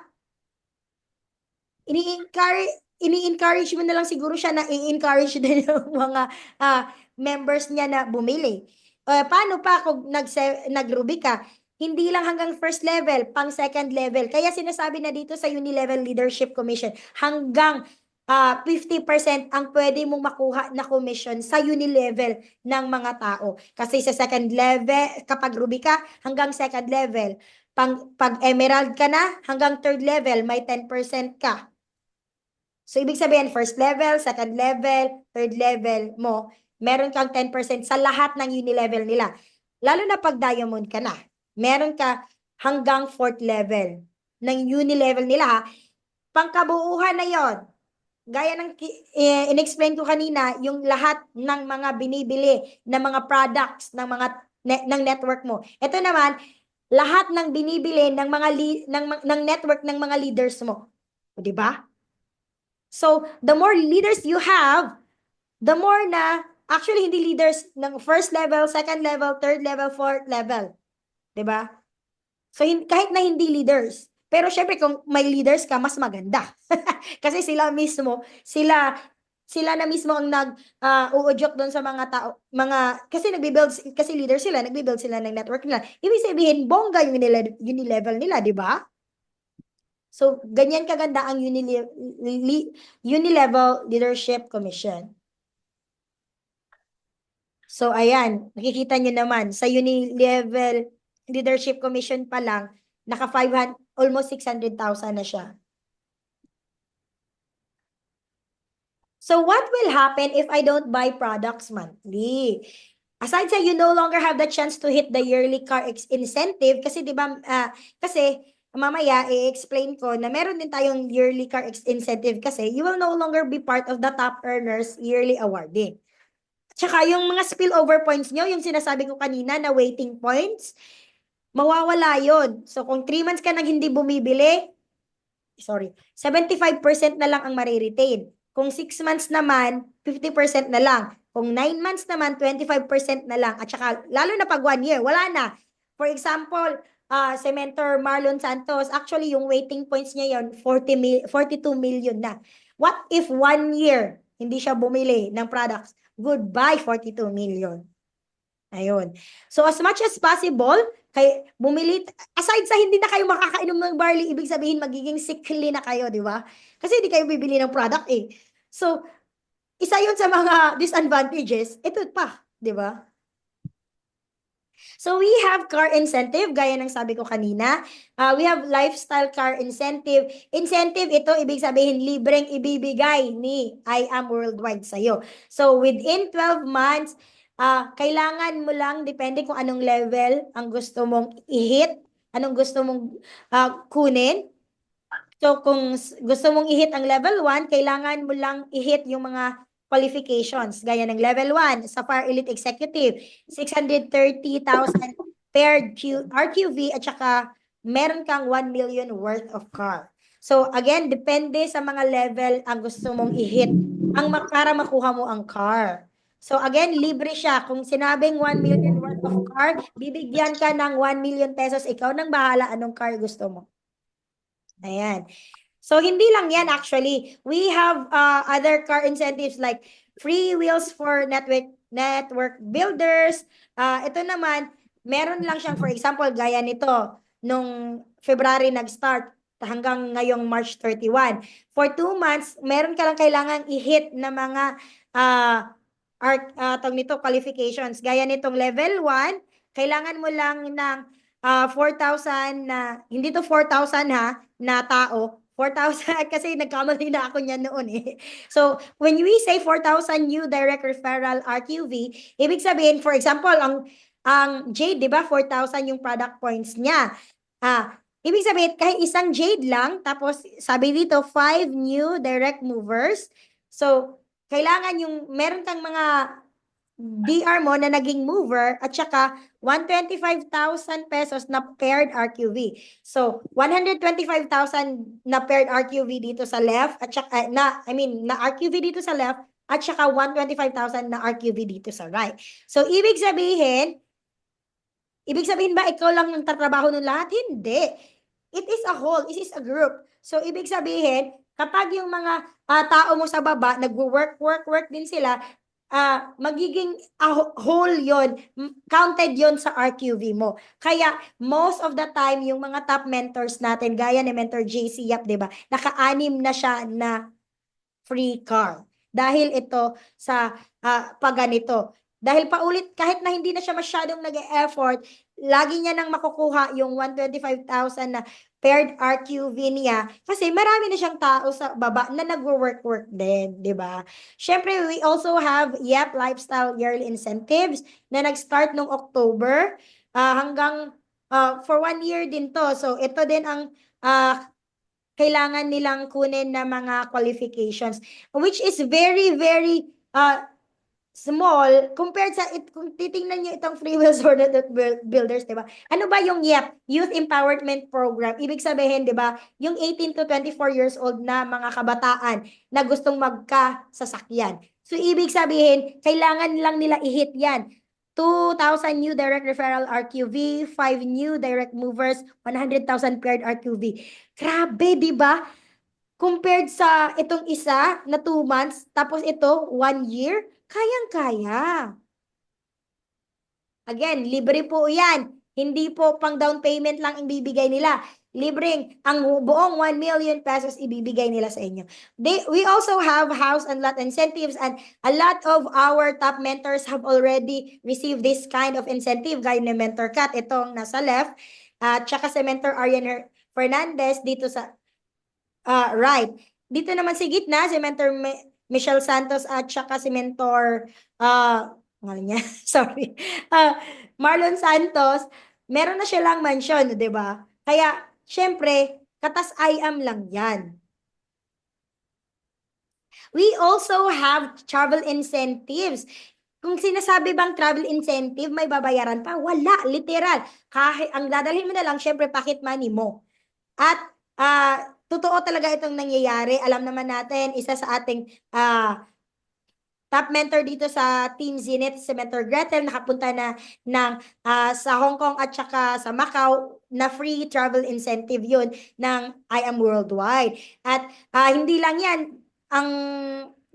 Ini-encourage mo na lang siguro siya na i-encourage din yung mga members niya na bumili. Paano pa kung nag-Ruby ka? Hindi lang hanggang first level, pang second level. Kaya sinasabi na dito sa Unilevel Leadership Commission, hanggang 50% ang pwede mong makuha na commission sa unilevel ng mga tao. Kasi sa second level, kapag Ruby ka, hanggang second level. Pag Emerald ka na, hanggang third level, may 10% ka. So, ibig sabihin, first level, second level, third level mo, meron kang 10% sa lahat ng unilevel nila. Lalo na pag diamond ka na, meron ka hanggang fourth level ng unilevel nila ha. Pangkabuuhan na yon. Gaya ng in-explain ko kanina, yung lahat ng mga binibili ng mga products ng mga ng network mo. Ito naman, lahat ng binibili ng mga ng network ng mga leaders mo. O, di ba? So, the more leaders you have, the more na, actually, hindi leaders ng first level, second level, third level, fourth level. Diba? So, kahit na hindi leaders. Pero, syempre, kung may leaders ka, mas maganda. Kasi sila mismo, sila na mismo ang uudyok doon sa mga tao, kasi kasi leader sila, nagbi-build sila ng network nila. Ibig sabihin, bongga yung unilevel nila, di ba? So, ganyan kaganda ang Unilevel Leadership Commission. So, ayan, nakikita nyo naman, sa Unilevel Leadership Commission pa lang, naka 500, almost 600,000 na siya. So, what will happen if I don't buy products monthly? Aside sa you no longer have the chance to hit the yearly car incentive, kasi di ba, kasi mamaya i-explain ko na meron din tayong yearly car incentive kasi you will no longer be part of the top earners yearly awarding. Tsaka yung mga spillover points nyo, yung sinasabi ko kanina na waiting points, mawawala yon. So kung 3 months ka nang hindi bumibili, 75% na lang ang mariretain. Kung 6 months naman, 50% na lang. Kung 9 months naman, 25% na lang. At saka, lalo na pag 1 year, wala na. For example, si Mentor Marlon Santos, actually yung waiting points niya yon 42 million na. What if 1 year hindi siya bumili ng products? Goodbye, 42 million. Ayun. So as much as possible, bumili, aside sa hindi na kayo makakainom ng barley, ibig sabihin magiging sickly na kayo, di ba? Kasi hindi kayo bibili ng product eh. So, isa yun sa mga disadvantages, ito pa, di ba? So we have car incentive, gaya ng sabi ko kanina. We have lifestyle car incentive. Incentive, ito ibig sabihin libreng ibibigay ni I Am Worldwide sa'yo. So within 12 months, kailangan mo lang, depende kung anong level ang gusto mong i-hit, anong gusto mong kunin. So kung gusto mong i-hit ang level 1, kailangan mo lang i-hit yung mga qualifications, gaya ng level 1, Sapphire Elite Executive, 630,000 paired RQV at saka meron kang 1 million worth of car. So again, depende sa mga level ang gusto mong i-hit para makuha mo ang car. So again, libre siya. Kung sinabing 1 million worth of car, bibigyan ka ng 1 million pesos. Ikaw nang bahala anong car gusto mo. Ayan. So, hindi lang yan actually. We have other car incentives like free wheels for network builders. Ito naman, meron lang siyang, for example, gaya nito, nung February nag-start hanggang ngayong March 31. For 2 months, meron ka lang kailangan i-hit na mga tawag nito, qualifications. Gaya nitong level 1, kailangan mo lang ng 4,000 na, hindi to 4,000 ha, na tao, 4,000 kasi nagkamali na ako niyan noon eh. So, when we say 4,000 new direct referral RQV, ibig sabihin, for example, ang Jade, di ba, 4,000 yung product points niya. Ibig sabihin, kahit isang Jade lang, tapos sabi dito, 5 new direct movers. So, kailangan yung, meron kang mga DR mo na naging mover at saka 125,000 pesos na paired RQV. So, 125,000 na paired RQV dito sa left at saka, na RQV dito sa left at saka 125,000 na RQV dito sa right. So, ibig sabihin ba ikaw lang yung tatrabaho ng lahat? Hindi. It is a whole, it is a group. So, ibig sabihin, kapag yung mga tao mo sa baba, nag-work din sila, magiging whole yon, counted yon sa RQV mo. Kaya, most of the time, yung mga top mentors natin, gaya ni Mentor JC Yap, di ba? Naka-anim na siya na free car. Dahil ito sa pagganito. Dahil paulit, kahit na hindi na siya masyadong nag-e-effort, lagi niya nang makukuha yung 125,000 na paired RQV niya kasi marami na siyang tao sa baba na nagwo-work din, di ba? Syempre, we also have YEP Lifestyle Yearly Incentives na nag-start nung October hanggang for 1 year din to. So, ito din ang kailangan nilang kunin na mga qualifications, which is very, very small compared sa kung titingnan niyo itong Free Will Sorted Builders, 'di ba? Ano ba yung YEP, Youth Empowerment Program? Ibig sabihin, 'di ba, yung 18 to 24 years old na mga kabataan na gustong magkasasakyan. So ibig sabihin, kailangan lang nila i-hit 'yan. 2,000 new direct referral RQV, 5 new direct movers, 100,000 paired RQV. Grabe, 'di ba? Compared sa itong isa na 2 months, tapos ito 1 year, kayang-kaya. Again, libre po yan. Hindi po pang down payment lang ang ibibigay nila. Libreng, ang buong 1 million pesos ibibigay nila sa inyo. We also have house and lot incentives, and a lot of our top mentors have already received this kind of incentive. Gaya ni Mentor Kat, itong nasa left, at saka si Mentor Arian Fernandez dito sa right. Dito naman si gitna, si Mentor Michelle Santos at saka si Mentor ngalan niya, sorry. Marlon Santos, meron na siya lang mansion, 'di ba? Kaya syempre, katas IAM lang 'yan. We also have travel incentives. Kung sinasabi bang travel incentive, may babayaran pa? Wala, literal. Kahit ang dadalhin mo na lang, syempre, pocket money mo. At totoo talaga itong nangyayari. Alam naman natin, isa sa ating top mentor dito sa Team Zenith, si Mentor Gretel, nakapunta na sa Hong Kong at saka sa Macau na free travel incentive yun ng I Am Worldwide. At hindi lang yan,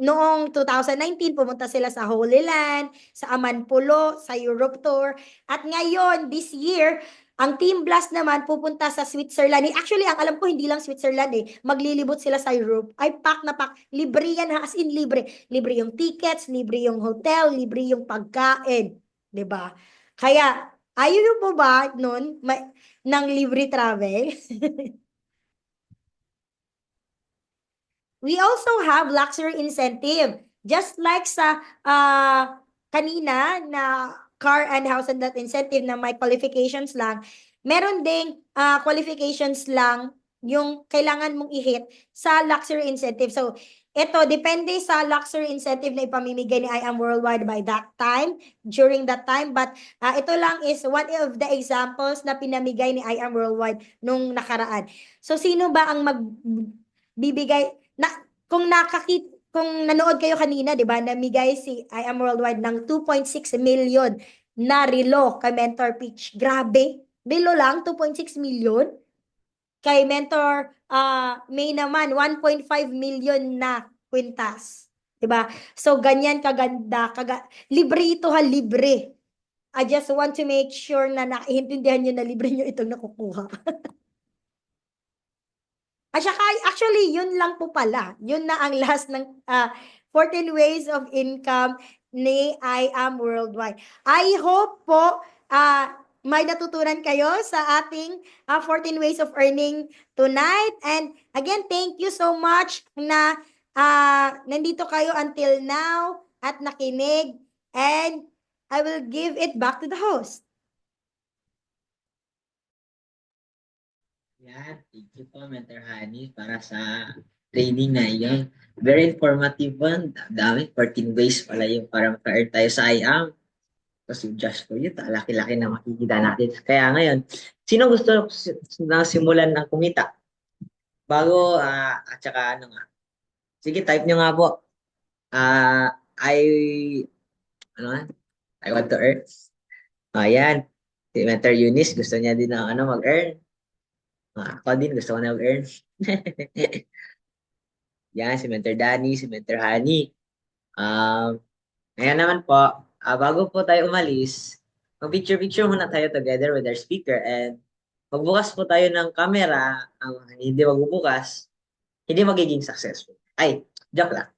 noong 2019, pumunta sila sa Holy Land, sa Amanpulo, sa Europe Tour. At ngayon, this year, ang Team Blast naman pupunta sa Switzerland. Actually, ang alam ko hindi lang Switzerland eh. Maglilibot sila sa Europe. Ay, pack na pack. Libre yan ha, as in libre. Libre yung tickets, libre yung hotel, libre yung pagkain. 'Di ba? Kaya, ayaw mo ba nun ng libre travel? We also have luxury incentive. Just like sa kanina na car and house and lot incentive na may qualifications lang, meron ding qualifications lang yung kailangan mong i-hit sa luxury incentive. So, ito, depende sa luxury incentive na ipamimigay ni I Am Worldwide by that time, during that time. But ito lang is one of the examples na pinamigay ni I Am Worldwide nung nakaraan. So, sino ba ang magbibigay? Kung nanood kayo kanina, 'di ba? Namigay si I Am Worldwide ng 2.6 million na relo kay Mentor Peach. Grabe. Relo lang 2.6 million. Kay Mentor May naman 1.5 million na kwintas. 'Di ba? So ganyan kaganda, libre ito ha, libre. I just want to make sure na naiintindihan niyo na libre niyo itong nakukuha. At saka, actually, yun lang po pala. Yun na ang last ng 14 ways of income ni I Am Worldwide. I hope po may natutunan kayo sa ating 14 ways of earning tonight. And again, thank you so much na nandito kayo until now at nakinig. And I will give it back to the host. Yan, thank you po, Mentor Hani, para sa training na iyon. Very informative one. Dami, 14 ways pala yung para maka-earn tayo sa IAM. Kasi just for you, laki-laki na makikita natin. Kaya ngayon, sino gusto na simulan ng kumita? Bago, at saka ano nga. Sige, type nyo nga po. I, ano nga? I want to earn. Ayan. Si Mentor Eunice, gusto niya din ng mag-earn. Ako din, gusto ko na mag-earn. Yan, si Mentor Danny, si Mentor Hani. Ngayon naman po, bago po tayo umalis, mag-picture-picture muna tayo together with our speaker and magbukas po tayo ng camera. Ang hindi magbubukas, hindi magiging successful. Ay, joke lang.